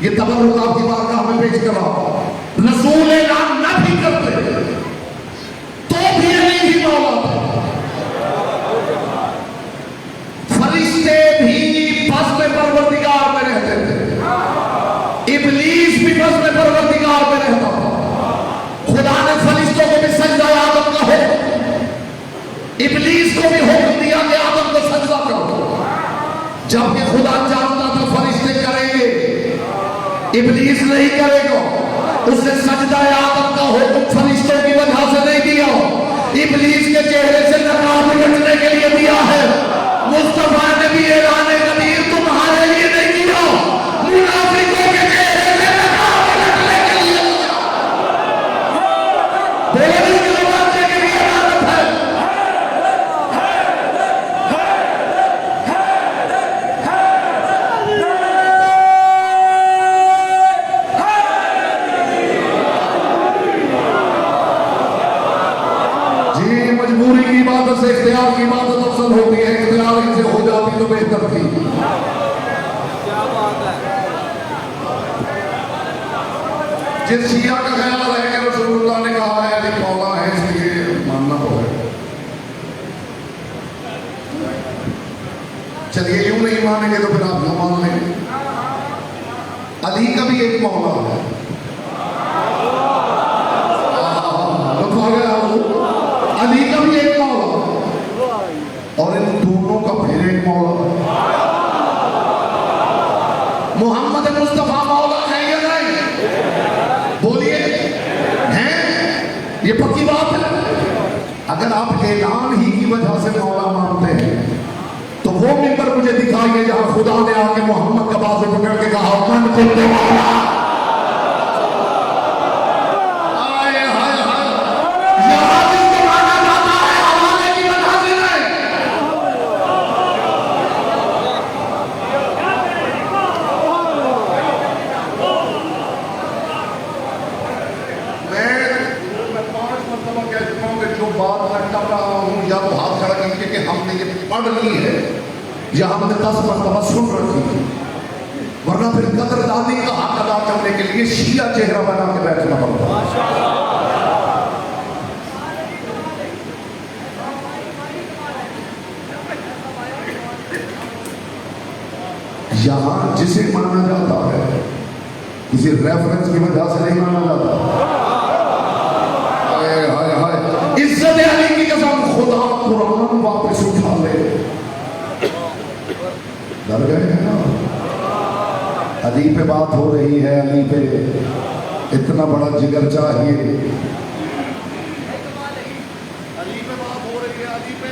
یہ تبرک آپ کی بارگاہ میں پیش کر رہا ہوں۔ رسول اعلان نہ بھی کرتے تو بھی علی ہی مولا تھے۔ فرشتے بھی فضل پروردگار میں رہتے تھے، ابلیس بھی فضل پروردگار میں رہتا تھا۔ خدا نے فرشتوں کو بھی سجدہ آدم کا حکم، ابلیس کو بھی حکم دیا کہ آدم کو سجدہ کرو، جبکہ خدا جانتا تھا فرشتے کریں گے، ابلیس نہیں کرے گا۔ اس نے سجدہ آدم کا حکم فرشتوں کی وجہ سے نہیں دیا، ابلیس کے چہرے سے نقاب مٹنے کے لیے دیا ہے۔ مصطفیٰ نے بھی اعلان قدیر تمہارے لیے نہیں کیا، منافقوں کے چہرے سے نقاب مٹنے کے لیے دیا۔ بولنے کے بچے کے لیے عبادت ہے۔ مجبوری کی عبادت سے اختیار کی عبادت افضل ہوتی ہے، اختیار ان سے ہو جاتی تو بہتر تھی۔ جس شیعہ کا خیال ہے کہ رسول اللہ نے کہا ہے علی مولا ہے اس لیے ماننا تو ہے، چلیے یوں نہیں مانیں گے تو پھر آپ نہ مان لیں۔ علی کا بھی ایک مولا ہے، علی کا بھی ایک مولا اور ان دونوں کا پھر ایک مولا۔ محمد مصطفیٰ مولا ہے یا نہیں؟ بولیے ہیں؟ یہ پکی بات ہے۔ اگر آپ اعلان ہی کی وجہ سے مولا مانتے ہیں تو وہ منبر مجھے دکھائیے جہاں خدا نے آ کے محمد کا بازو پکڑ کے کہا من کنت مولا۔ یا ہم نے 10 مرتبہ سن رکھی تھی، ورنہ پھر قدردانی کا حق ادا کرنے کے لیے شیعہ چہرہ بنا کے بیٹھنا پڑتا۔ یہاں جسے مانا جاتا ہے کسی ریفرنس کی وجہ سے نہیں مانا جاتا۔ عزت علی کی قسم خدا قرآن واپس اٹھا لے، ڈر گئے ہیں نا؟ علی پہ بات ہو رہی ہے، علی پہ اتنا بڑا جگر چاہیے، علی پہ بات ہو رہی ہے، علی پہ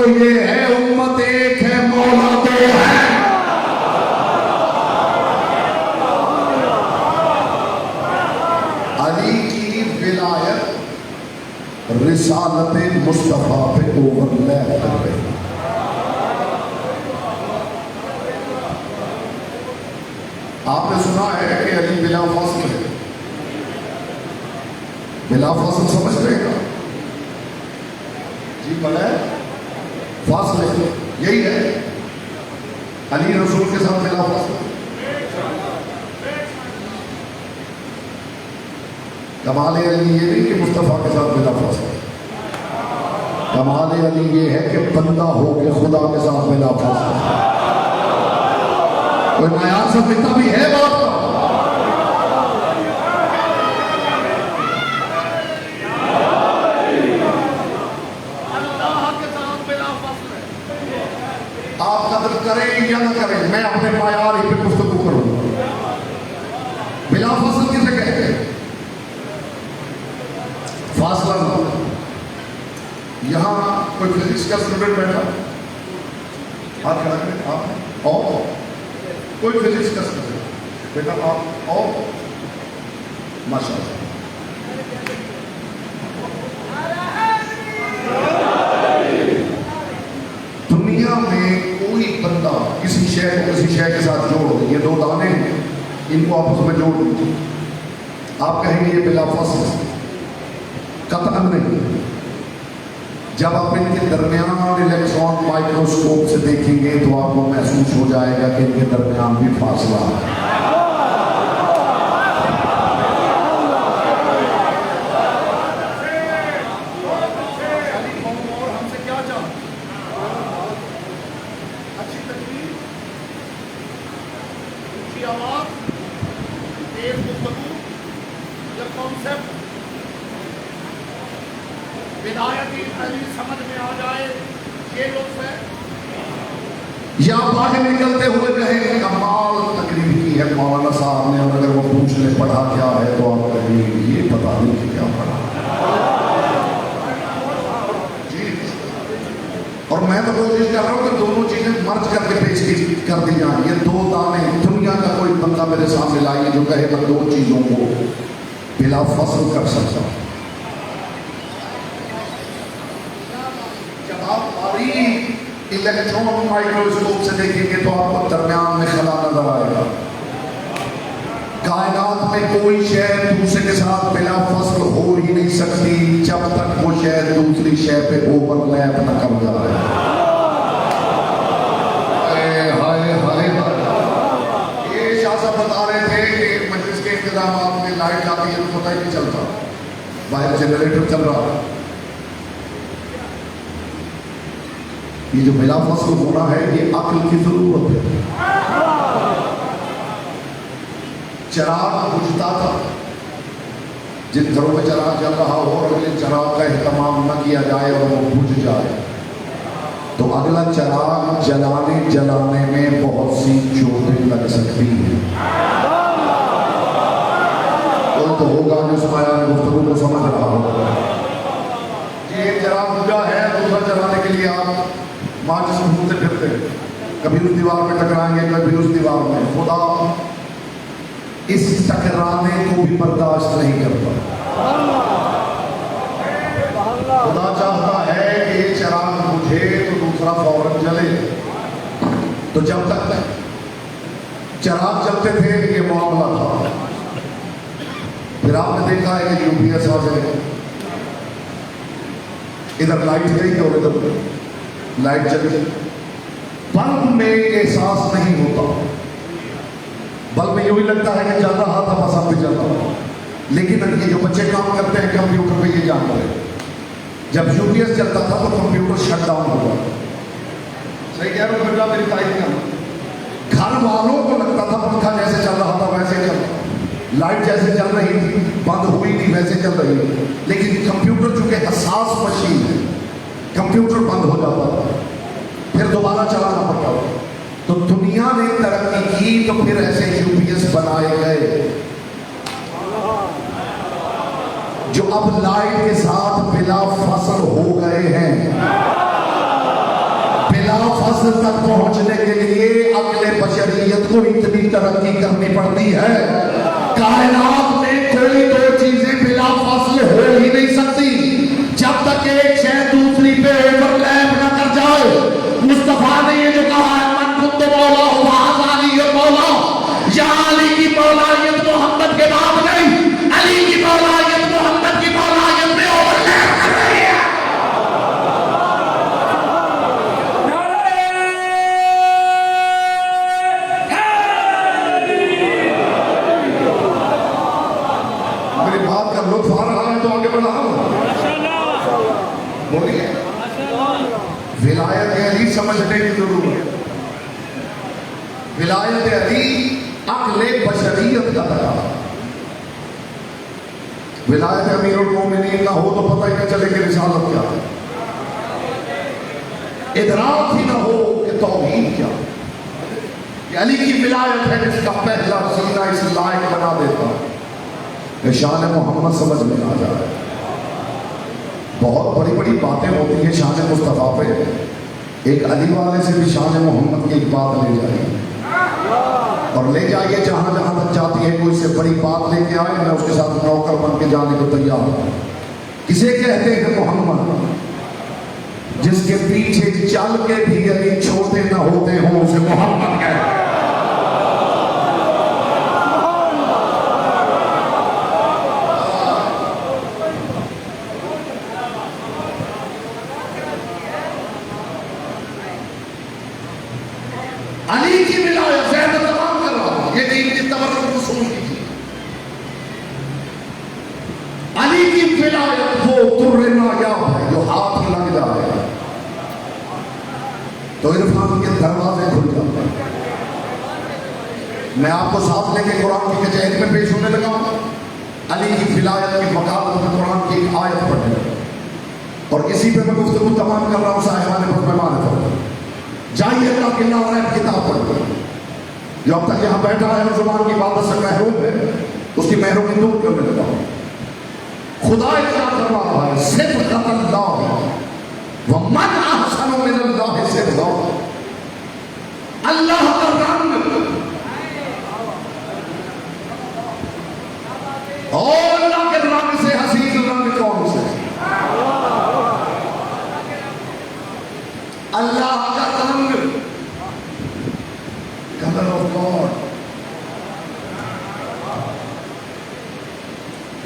تو یہ ہے امت ایک ہے مولا دو ہے. علی کی ولایت رسالت مصطفیٰ پہ اوورلیپ کر رہی. آپ نے سنا ہے کہ علی بلا فصل ہے. بلا فصل سمجھ رہے گا جی؟ بلا فاصل ہے، یہی ہے علی رسول کے ساتھ بلا فاصل. کمال علی یہ نہیں کہ مصطفیٰ کے ساتھ بلا فاصل. کمال علی یہ ہے کہ بندہ ہو کے خدا کے ساتھ بلا فاصل. کوئی معیار سمجھتا بھی ہے بات کا؟ آپ قدر کریں یا نہ کریں، میں اپنے معیار ہی پہ گفتگو کروں گا. بلا فاصل کسے کہتے ہیں؟ فاصلہ نہ. یہاں کوئی فزکس کا اسٹوڈنٹ بیٹھا، ہاتھ کھڑا کریں آپ، اور کوئی فزکس کا اسٹوڈنٹ بیٹا آپ، اور ماشاء اللہ. دنیا میں کوئی بندہ کسی شے کو کسی شے کے ساتھ جوڑ دے، یہ دو دانے ہیں، ان کو آپس میں جوڑ دیں، آپ کہیں گے یہ بلا فاصل. قطعاً نہیں. جب آپ ان کے درمیان الیکٹران مائکروسکوپ سے دیکھیں گے تو آپ کو محسوس ہو جائے گا کہ ان کے درمیان بھی فاصلہ ہے. یا باہر نکلتے ہوئے کہیں کمال تقریر کی ہے مولانا صاحب نے، اور اگر وہ پوچھ لے پڑھا کیا ہے تو آپ کہیں یہ پتا نہیں کہ کیا پڑھا جی. اور میں تو کوشش کر رہا ہوں کہ دونوں چیزیں مرج کر کے پیش کر دی جائیں. یہ دو دانے دنیا کا کوئی بندہ میرے سامنے لائیے جو کہے میں دو چیزوں کو بلا فصل کر سکتا ہوں. جب آپ باریک الیکٹران مائکروسکوپ سے دیکھیں گے تو آپ کو درمیان میں خلا نظر آئے گا. کائنات میں کوئی شے دوسرے کے ساتھ بلا فصل ہو ہی نہیں سکتی جب تک وہ شے دوسری شے پہ اوور لیپ نہ کر جائے. یہ شاہ صاحب بتا رہے تھے کہ مجلس کے انتظامات میں لائٹ جاتی ہے تو پتہ ہی نہیں چلتا، باہر جنریٹر چل رہا ہے. یہ جو بلا فصل ہونا ہے یہ عقل کی ضرورت ہے. چراغ بجھتا تھا، جن گھروں میں چراغ چل رہا ہو اور اگلے چراغ کا اہتمام نہ کیا جائے اور وہ بجھ جائے تو اگلا چراغ جلانے میں بہت سی چوٹیں لگ سکتی ہیں. کوئی تو ہوگا جو اس معیار گفتگو کو سمجھ رہا ہوگا. یہ چراغ بجھا ہے، دوسرا چلانے کے لیے آپ ماچس گھومتے پھرتے ہیں، کبھی اس دیوار میں ٹکرائیں گے کبھی اس دیوار میں. خدا اس ٹکرانے کو بھی برداشت نہیں کرتا. خدا چاہتا ہے کہ یہ چراغ بجھے تو دوسرا فوراً جلے. تو جب تک چراغ چلتے تھے یہ معاملہ تھا. پھر آپ نے دیکھا ہے کہ UPS آ جائے، ادھر لائٹ گئی اور ادھر لائٹ چل گئی. بلب میں احساس نہیں ہوتا، بلب میں یوں ہی لگتا ہے کہ چل رہا تھا بس اب بھی چل رہا. لیکن یہ جو بچے کام کرتے ہیں کمپیوٹر پہ یہ جانتے ہیں جب UPS چلتا تھا تو کمپیوٹر شٹ ڈاؤن ہوا. صحیح کہہ رہا ہوں بیٹا، میری تائید کرنا. گھر والوں کو لگتا تھا پنکھا جیسے چل رہا تھا ویسے چل رہا، لائٹ جیسے چل رہی تھی بند ہوئی نہیں ویسے چل رہی تھی. لیکن کمپیوٹر چونکہ حساس مشین ہے، کمپیوٹر بند ہو جاتا تھا پھر دوبارہ چلانا پڑتا. تو دنیا نے ترقی کی تو پھر ایسے UPS بنائے گئے جو اب لائٹ کے ساتھ بلا فصل ہو گئے ہیں. فصل تک پہنچنے کے لیے عقل بشریت کو اتنی ترقی کرنی پڑتی ہے. کائنات میں کوئی دو چیزیں بلا فاصل ہو ہی نہیں سکتی جب تک ایک شے دوسری پہ اوور لیپ نہ کر جائے. مصطفیٰ نے یہ جو کہا ہے من کنت مولا وہذا علی مولا، یا علی کی مولایت محمد کے بعد نہیں، علی کی مولایت محمد کی مولایت میں اوور لیپ کر رہی ہے. میری بات کا لطف آ رہا ہے تو آگے بڑھا بولیے. ولایت علی سمجھنے کی ضرورت ہے. ولایت علی عقل بشریت کا تقاضا. ولایت امیر المومنین نہ ہو تو پتہ ہی نہ چلے کہ رسالت کیا ہے، ادراک ہی نہ ہو کہ توحید کیا ہے. یہ علی کی ولایت ہے جس کا پہلا سینہ اس لائق بنا دیتا کہ شان محمد سمجھ میں آ جائے. بہت بڑی بڑی باتیں ہوتی ہیں شان مصطفیٰ پہ. ایک علی والے سے بھی شان محمد کی ایک بات لے جائیے اور لے جائیے جہاں جہاں تک جاتی ہے. کوئی سے بڑی بات لے کے آئے میں اس کے ساتھ نوکر بن کے جانے کو تیار ہوں. کسے کہتے ہیں محمد؟ جس کے پیچھے چل کے بھی علی چھوٹے نہ ہوتے ہوں اسے محمد کہتے ہیں. علی کی ولایت زیادہ تمام کر رہا ہوں. یہ دین کی تبرک رسول کی. علی کی ولایت وہ در نایاب ہے جو ہاتھ لگ جائے تو عرفان کے دروازے کھل جاتے ہیں. میں آپ کو ساتھ لے کے قرآن کی کچہری میں پیش ہونے لگا ہوں. علی کی ولایت کی وکالت میں قرآن کی ایک آیت پڑھی اور اسی پہ میں گفتگو تمام کر رہا ہوں. صاحبان پر پیمانے پر جائیے اللہ کی لا ریب کتاب پڑھتے ہیں. جو اب تک یہاں بیٹھا ہے اور زبان کی عبادت سے محروم ہے اس کی محرومی دور کرنے لگا ہوں. خدا ارشاد فرما رہا ہے صبغۃ اللہ ومن احسن من اللہ صبغۃ. اللہ کا رنگ اور اللہ کے رنگ سے حسین رنگ کون سے؟ اللہ کا رنگ کلر آف گاڈ.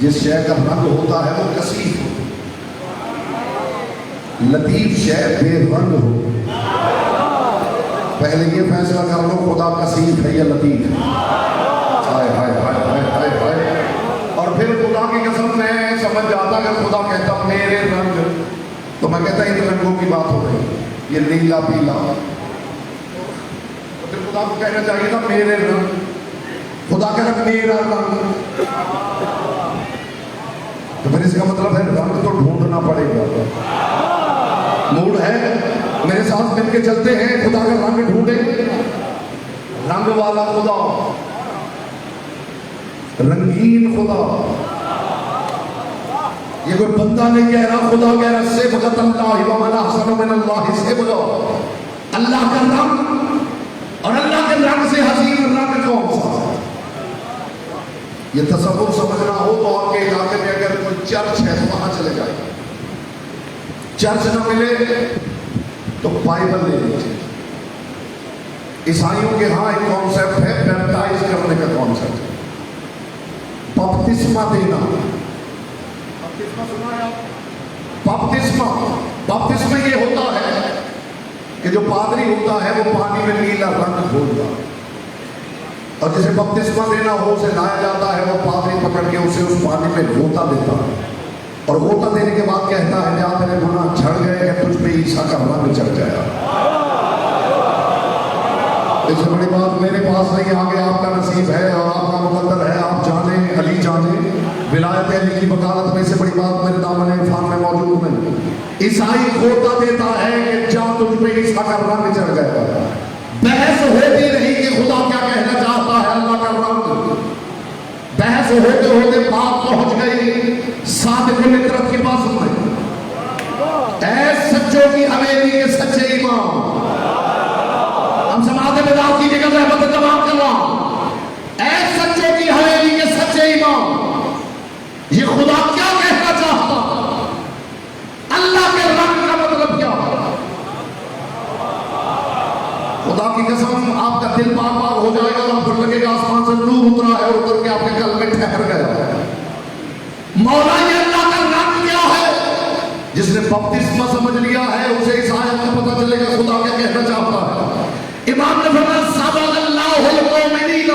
جس شے کا رنگ ہوتا ہے وہ کثیف ہو. لطیف شے بے رنگ ہو. پہلے یہ فیصلہ کر لو خدا کثیف ہے یا لطیف ہے. ہائے ہائے ہائے ہائے ہائے ہائے. اور پھر خدا کی قسم میں سمجھ جاتا کہ خدا کہتا میرے رنگ تو میں کہتا ان رنگوں کی بات ہو رہی یہ نیلا پیلا. تو پھر خدا کو کہنا چاہیے تھا میرے رنگ. خدا کہنا میرا رنگ تو پھر اس کا مطلب ہے رنگ تو ڈھونڈنا پڑے گا. موڈ ہے میرے ساتھ مل کے چلتے ہیں خدا کا رنگ ڈھونڈے. رنگ والا خدا رنگین خدا. یہ کوئی بندہ نہیں کہہ رہا خدا کہہ رہا صبغۃ اللہ ومن احسن من اللہ صبغۃ. اللہ کا رنگ اور اللہ کے رنگ سے حسین رنگ کون سا؟ یہ تصور سمجھنا ہو تو آپ کے علاقے میں اگر کوئی چرچ ہے تو وہاں چلے جائیں. چرچ نہ ملے تو بائبل لے لیجیے. عیسائیوں کے ہاں ایک کانسیپٹ ہے بیپٹائز کرنے کا کانسیپٹ ہے. بپتسمہ دینا. بپتسمہ یہ ہوتا ہے کہ جو پادری ہوتا ہے وہ پانی میں نیلا رنگ گھولتا ہے اور جسے بپتسمہ دینا ہو اسے لایا جاتا ہے. وہ پادری پکڑ کے اسے اس پانی میں غوطہ دیتا ہے اور غوطہ دینے کے بعد کہتا ہے جا تیرے گناہ جھڑ گئے کہ تجھ پہ عیسیٰ کا رنگ چڑھ جائے. اس سے بڑی بات میرے پاس نہیں. آگے آپ کا نصیب ہے اور آپ کا مقدر ہے. آپ جانیں علی جانیں ولایت علی کی وکالت میں سے بڑی بات میرے دامن عرفان میں موجود نہیں. عیسائی غوطہ دیتا ہے کہ جا تجھ پہ عیسیٰ کا رنگ چڑھ گیا. بحث ہوتی نہیں کہ خدا کیا کہنا چاہتا ہے اللہ کا رنگ. بحث ہوتے ہوتے بات پہنچ گئی صادق الفطرت کے پاس میں. اے سچوں کی حویلی کے سچے امام کا زحمت تمام کروا. اے سچوں کی حویلی کے سچے امام، یہ خدا کیا کہنا چاہتا؟ اللہ کے رنگ کا مطلب کیا؟ خدا کی قسم آپ کا دل پاک پاک ہو جائے گا، آپ کو لگے گا آسمان سے نور اترا ہے اور اتر کے آپ کے قلب میں ٹھہر گیا. مولا یہ اللہ کا رنگ کیا ہے؟ جس نے بپتسمہ سمجھ لیا ہے اسے اس آیت کا پتہ چلے گا خدا کیا کہنا چاہتا ہے. امام نے فرمایا سبق اللہ المؤمنین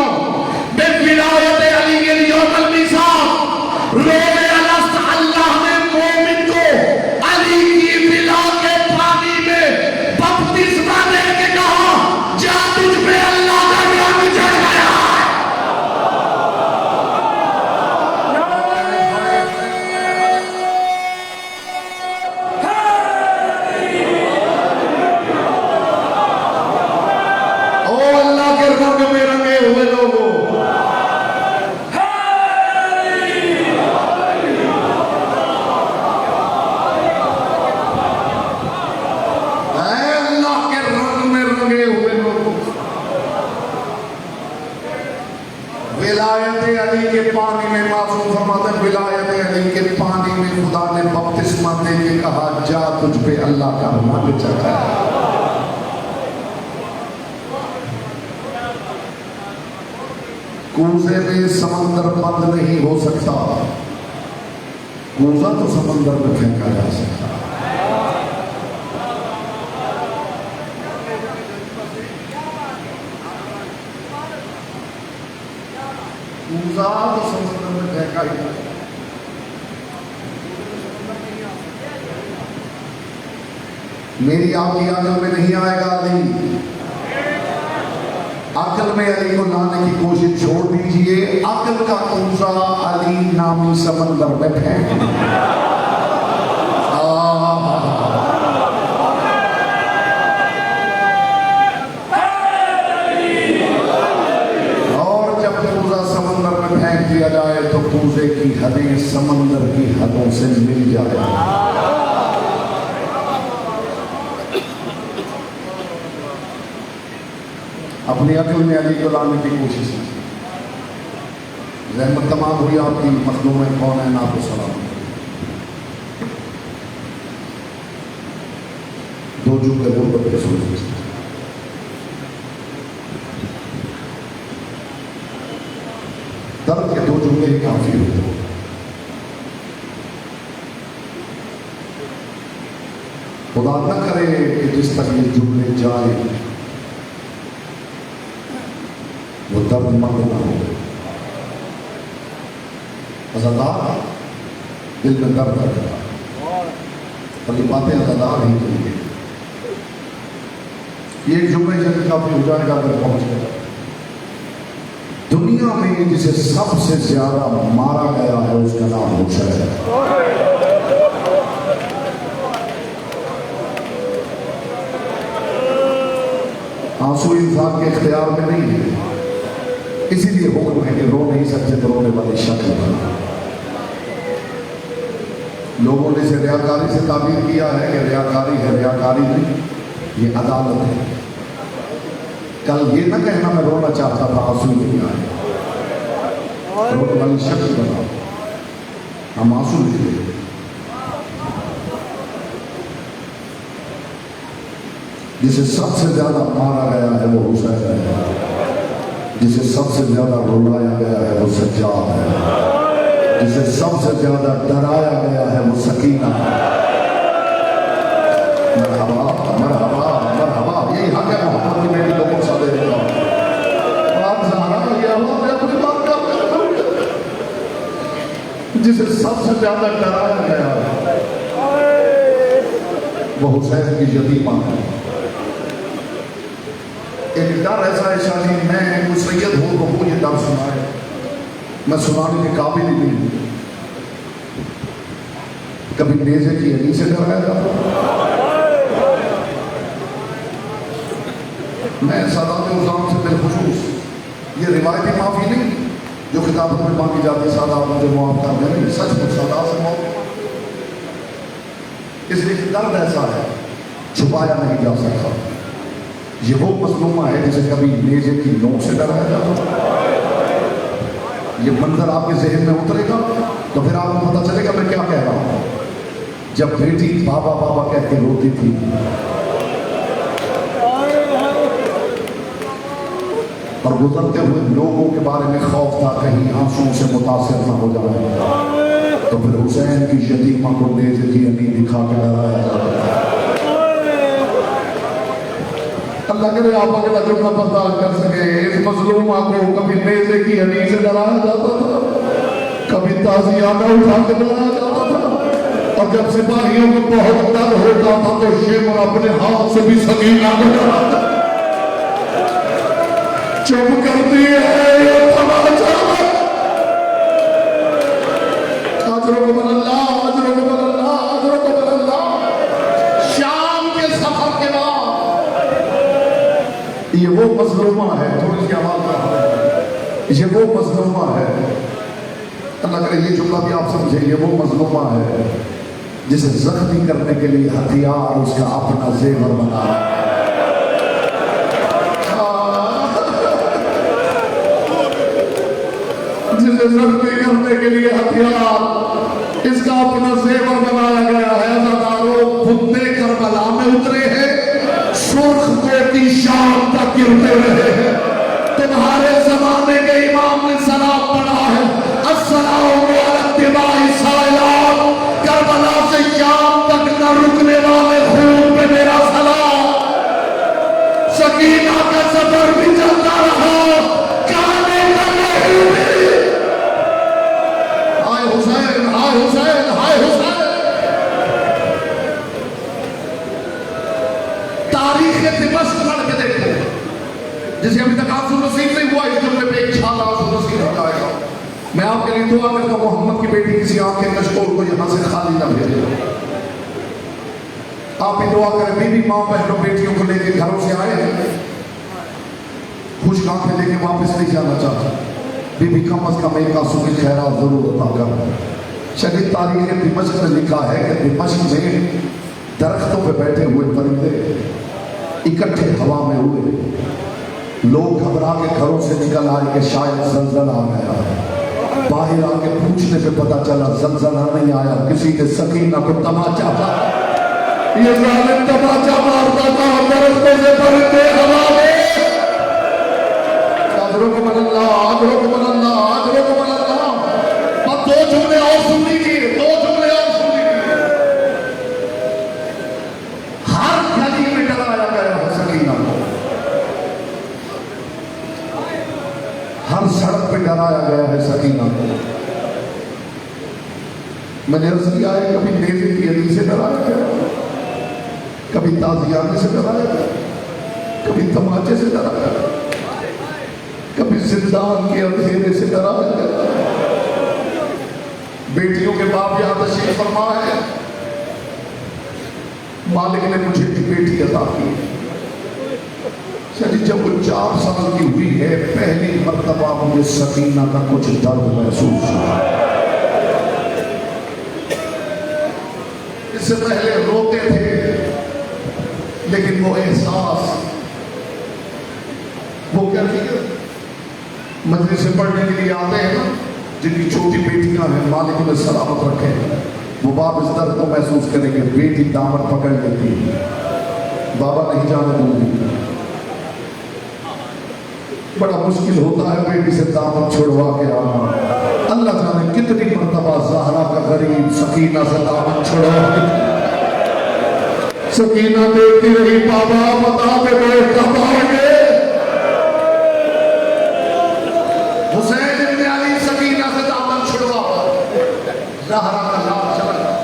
بولایت علی یوم المیثاق. روز الست اللہ نے مومن کو علی کی بلا کے پانی میں بپتسمہ دے کے کہا جا تجھ پہ اللہ کا رنگ چڑھ گیا. رنگ میں رنگے ہوئے لوگوں، اے اللہ کے رنگ میں رنگے ہوئے لوگوں، ولایت علی کے پانی میں معصوم فرماتے ہیں ولایت علی کے پانی میں خدا نے بپتسمہ دے کے کہا جا تجھ پہ اللہ کا رنگ چڑھا ہے. کوزے میں سمندر بند نہیں ہو سکتا، کوزہ تو سمندر میں پھینکا جا سکتا. کوزہ تو سمندر میں پھینکا ہی جا سکتا. میری آپ کی عقل میں نہیں آئے گا علی. عقل میں علی کو لانے کی کوشش چھوڑ دیجئے. عقل کا کوزہ علی نامی سمندر میں پھینک. اور جب کوزہ سمندر میں پھینک دیا جائے تو کوزے کی حدیں سمندر کی حدوں سے مل جائے. اپنی عقل میں علی کو لانے کی کوشش کی. رحمت تمام ہوئی آپ کی. مخدوم کون ہے آپ کو سلام. دو جملے غربت کے سوچ درد کے دو جملے ہی کافی ہوتے. خدا نہ کرے کہ جس تک یہ جملے جائے وہ درد مند نہ ہو. عزادار دل میں درد رکھتا ہے اور یہ باتیں عزادار ہی چاہیے. یہ ایک جملے جب کافی ہو جائے گا اگر پہنچ گیا. دنیا میں جسے سب سے زیادہ مارا گیا ہے اس کا نام حسین ہے. آنسو انسان کے اختیار میں نہیں ہے، اسی لیے حکم ہے کہ رو نہیں سکتے تو رونے والی شکل بنا. لوگوں نے اسے ریاکاری سے تعبیر کیا ہے کہ ریاکاری ہے. ریاکاری نہیں، یہ عدالت ہے. کل یہ نہ کہنا میں رونا چاہتا تھا آنسو نہیں آئے. رونے والی شکل بنا. ہم آنسو نکلے. جسے سب سے زیادہ مارا گیا ہے وہ حسین ہے. جسے سب سے زیادہ رلایا گیا ہے وہ سجاد ہے. جسے سب سے زیادہ ڈرایا گیا ہے وہ سکینہ ہے. مرحبا مرحبا مرحبا. یہی حق ہے محمد کی میری لوگوں سے دے دیتا ہوں. بات زہرا یہ ہوا میں اپنی بات کا جسے سب سے زیادہ ڈرایا گیا ہے وہ حسین کی یتیمہ ہے. ایک ڈر ایسا ہے شاہی میں کوئی سید ہوں تو مجھے ڈر سنائے. میں سنانے کے قابل ہی نہیں. کبھی نیزے کی ہڈی سے ڈر گیا تھا. میں سادات نظام سے بالخصوص یہ روایتی معافی نہیں جو کتابوں میں مانگی جاتی سادات مجھے معاف کر دیں. نہیں، سچ مچ سادات سے معاف. اس لیے درد ایسا ہے چھپایا نہیں جا سکتا. یہ وہ مظلومہ ہے جسے کبھی نیزے کی نوک سے ڈرایا جاتا. یہ منظر آپ کے ذہن میں اترے گا تو پھر آپ کو پتہ چلے گا میں کیا کہہ رہا ہوں. جب بیٹی بابا بابا کہہ کے روتی تھی اور گزرتے ہوئے لوگوں کے بارے میں خوف تھا کہیں آنسوؤں سے متاثر نہ ہو جائے، تو پھر حسین کی یتیمہ کو نیزے کی علی دکھا کے ڈرایا جاتا تھا. اللہ کرے آپ اگلا جملہ برداشت کر سکے. اس مظلومہ کو کبھی نیزے کی علی سے ڈرایا جاتا تھا، کبھی تازیانہ اٹھا کے ڈرایا جاتا تھا، اور جب سپاہیوں کو بہت ڈر ہوتا تھا تو شیمر اپنے ہاتھ سے بھی سکینہ کو ڈراتا. چپ کرتی ہے یہ تماچا. اجرکم اللہ، اجرکم اللہ، اجرکم اللہ. شام کے سفر کے بعد یہ وہ مظلومہ ہے، تھوڑی سی آواز رہا، یہ وہ مظلومہ ہے. اللہ کرے یہ جملہ بھی آپ سمجھیں، یہ وہ مظلومہ ہے جسے زخمی کرنے کے لیے ہتھیار اس کا اپنا زیور بنا ہے. جسے زخمی کرنے کے لیے ہتھیار اس کا اپنا زیور بنایا گیا ہے. عزادارو خطے کربلا میں اترے ہیں، سرخ کوٹی شام تک گرتے رہے ہیں. تمہارے زمانے کے امام نے سلام پڑھا ہے، السلام علی اتباع سائلان. کربلا سے شام تک نہ رکنے والے خون پہ میرا سلام. سکینہ کا سفر بھی چلتا رہا، کانے کا نہیں بھی. ہائے حسین، ہائے حسین، ہائے حسین. تاریخ دمشق پڑھ کے دیکھیں، جسے ابھی تک آنسو نصیب نہیں ہوا، اس جملے پہ ایک چھال آنسو نصیب ہو جائے گا. میں آپ کے لیے دعا کرتا ہوں محمد کی بیٹی کسی آنکھیں کشکول کو یہاں سے خالی نہ بھیجے. آپ بھی دعا کریں بی بی ماں بہنوں بیٹیوں کو لے کے گھروں سے آئے خوش آنکھیں لے کے واپس نہیں جانا چاہتا. بی بی کم از کم ایک آنسو کی خیرات ضرور عطا کر. شدید تاریخ دمشق میں لکھا ہے کہ دمشق میں درختوں پہ بیٹھے ہوئے پرندے اکٹھے ہوا میں ہوئے. لوگ گھبرا کے گھروں سے نکل آئے کہ شاید زلزلہ آ گیا. باہر آ کے پوچھنے پہ پتا چلا زلزلہ نہیں آیا، کسی نے سکینہ کو تماچا مارا. یہ ظالم تماچا مارتا تھا درختوں سے پرندے ہوا میں. اجرکم اللہ، اجرکم اللہ، اجرکم اللہ. بس دو جملے اور سن لیجیے، دو جملے اور سن لیجیے. ہر گلی میں ڈرایا گیا ہے سکینہ کو، ہر سڑک پہ ڈرایا گیا ہے سکینہ کو. میں نے عرض کیا ہے کبھی نیزے کی علی سے ڈرایا گیا، کبھی تازیانے سے ڈرایا گیا، کبھی تماچے سے ڈرایا گیا، کبھی زندان کے اندھیرے سے ڈرایا گیا. بیٹیوں کے باپ یہاں تشریف فرما ہے. مالک نے مجھے ایک بیٹی عطا کی. جب وہ 4 سال کی ہوئی ہے پہلی مرتبہ مجھے سکینہ کا کچھ درد محسوس ہوا. اس سے پہلے روتے تھے لیکن وہ احساس، وہ کیا ہے مجلس سے پڑھنے کے لیے آتے ہیں نا جن کی چھوٹی بیٹیاں ہیں، مالک انہیں سلامت رکھے، وہ باپ اس درد کو محسوس کریں گے. بیٹی دامن پکڑ لیتی ہے، بابا نہیں جانے دوں گی. بڑا مشکل ہوتا ہے بیٹی سے دامن چھوڑوا کے آنا. اللہ جانے کتنی مرتبہ زہرا کا غریب سکینہ سے دامن چھوڑوا کے. سکینہ دیکھتی رہی بابا بتا دے بیٹھ کب آئیں گے. حسین ابن علی سکینہ سے دامن چھڑوا، زہرا کا نام چلا.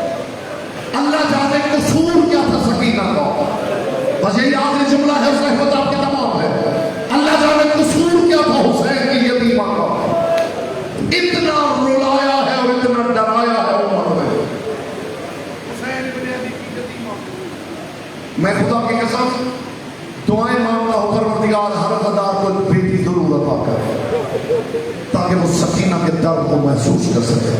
اللہ جانے قصور کیا تھا سکینہ کا. بس یہ آخری جملہ ہے، اس رحمت آپ کے تمام ہے. اللہ جانے قصور کیا تھا حسین کی یتیمہ کا. اتنا رلایا ہے اور اتنا ڈرایا ہے عمر میں. حسین ابن علی کی یتیمہ. میں خدا کی قسم دعائیں مانگتا ہوں پروردگار ہر غدار کو بیٹی ضرور عطا کرے تاکہ وہ سکینہ کے درد کو محسوس کر سکے.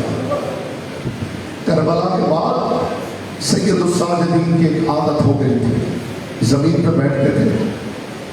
کربلا کے بعد سید الساجدین کی ایک عادت ہو گئی تھی، زمین پہ بیٹھتے تھے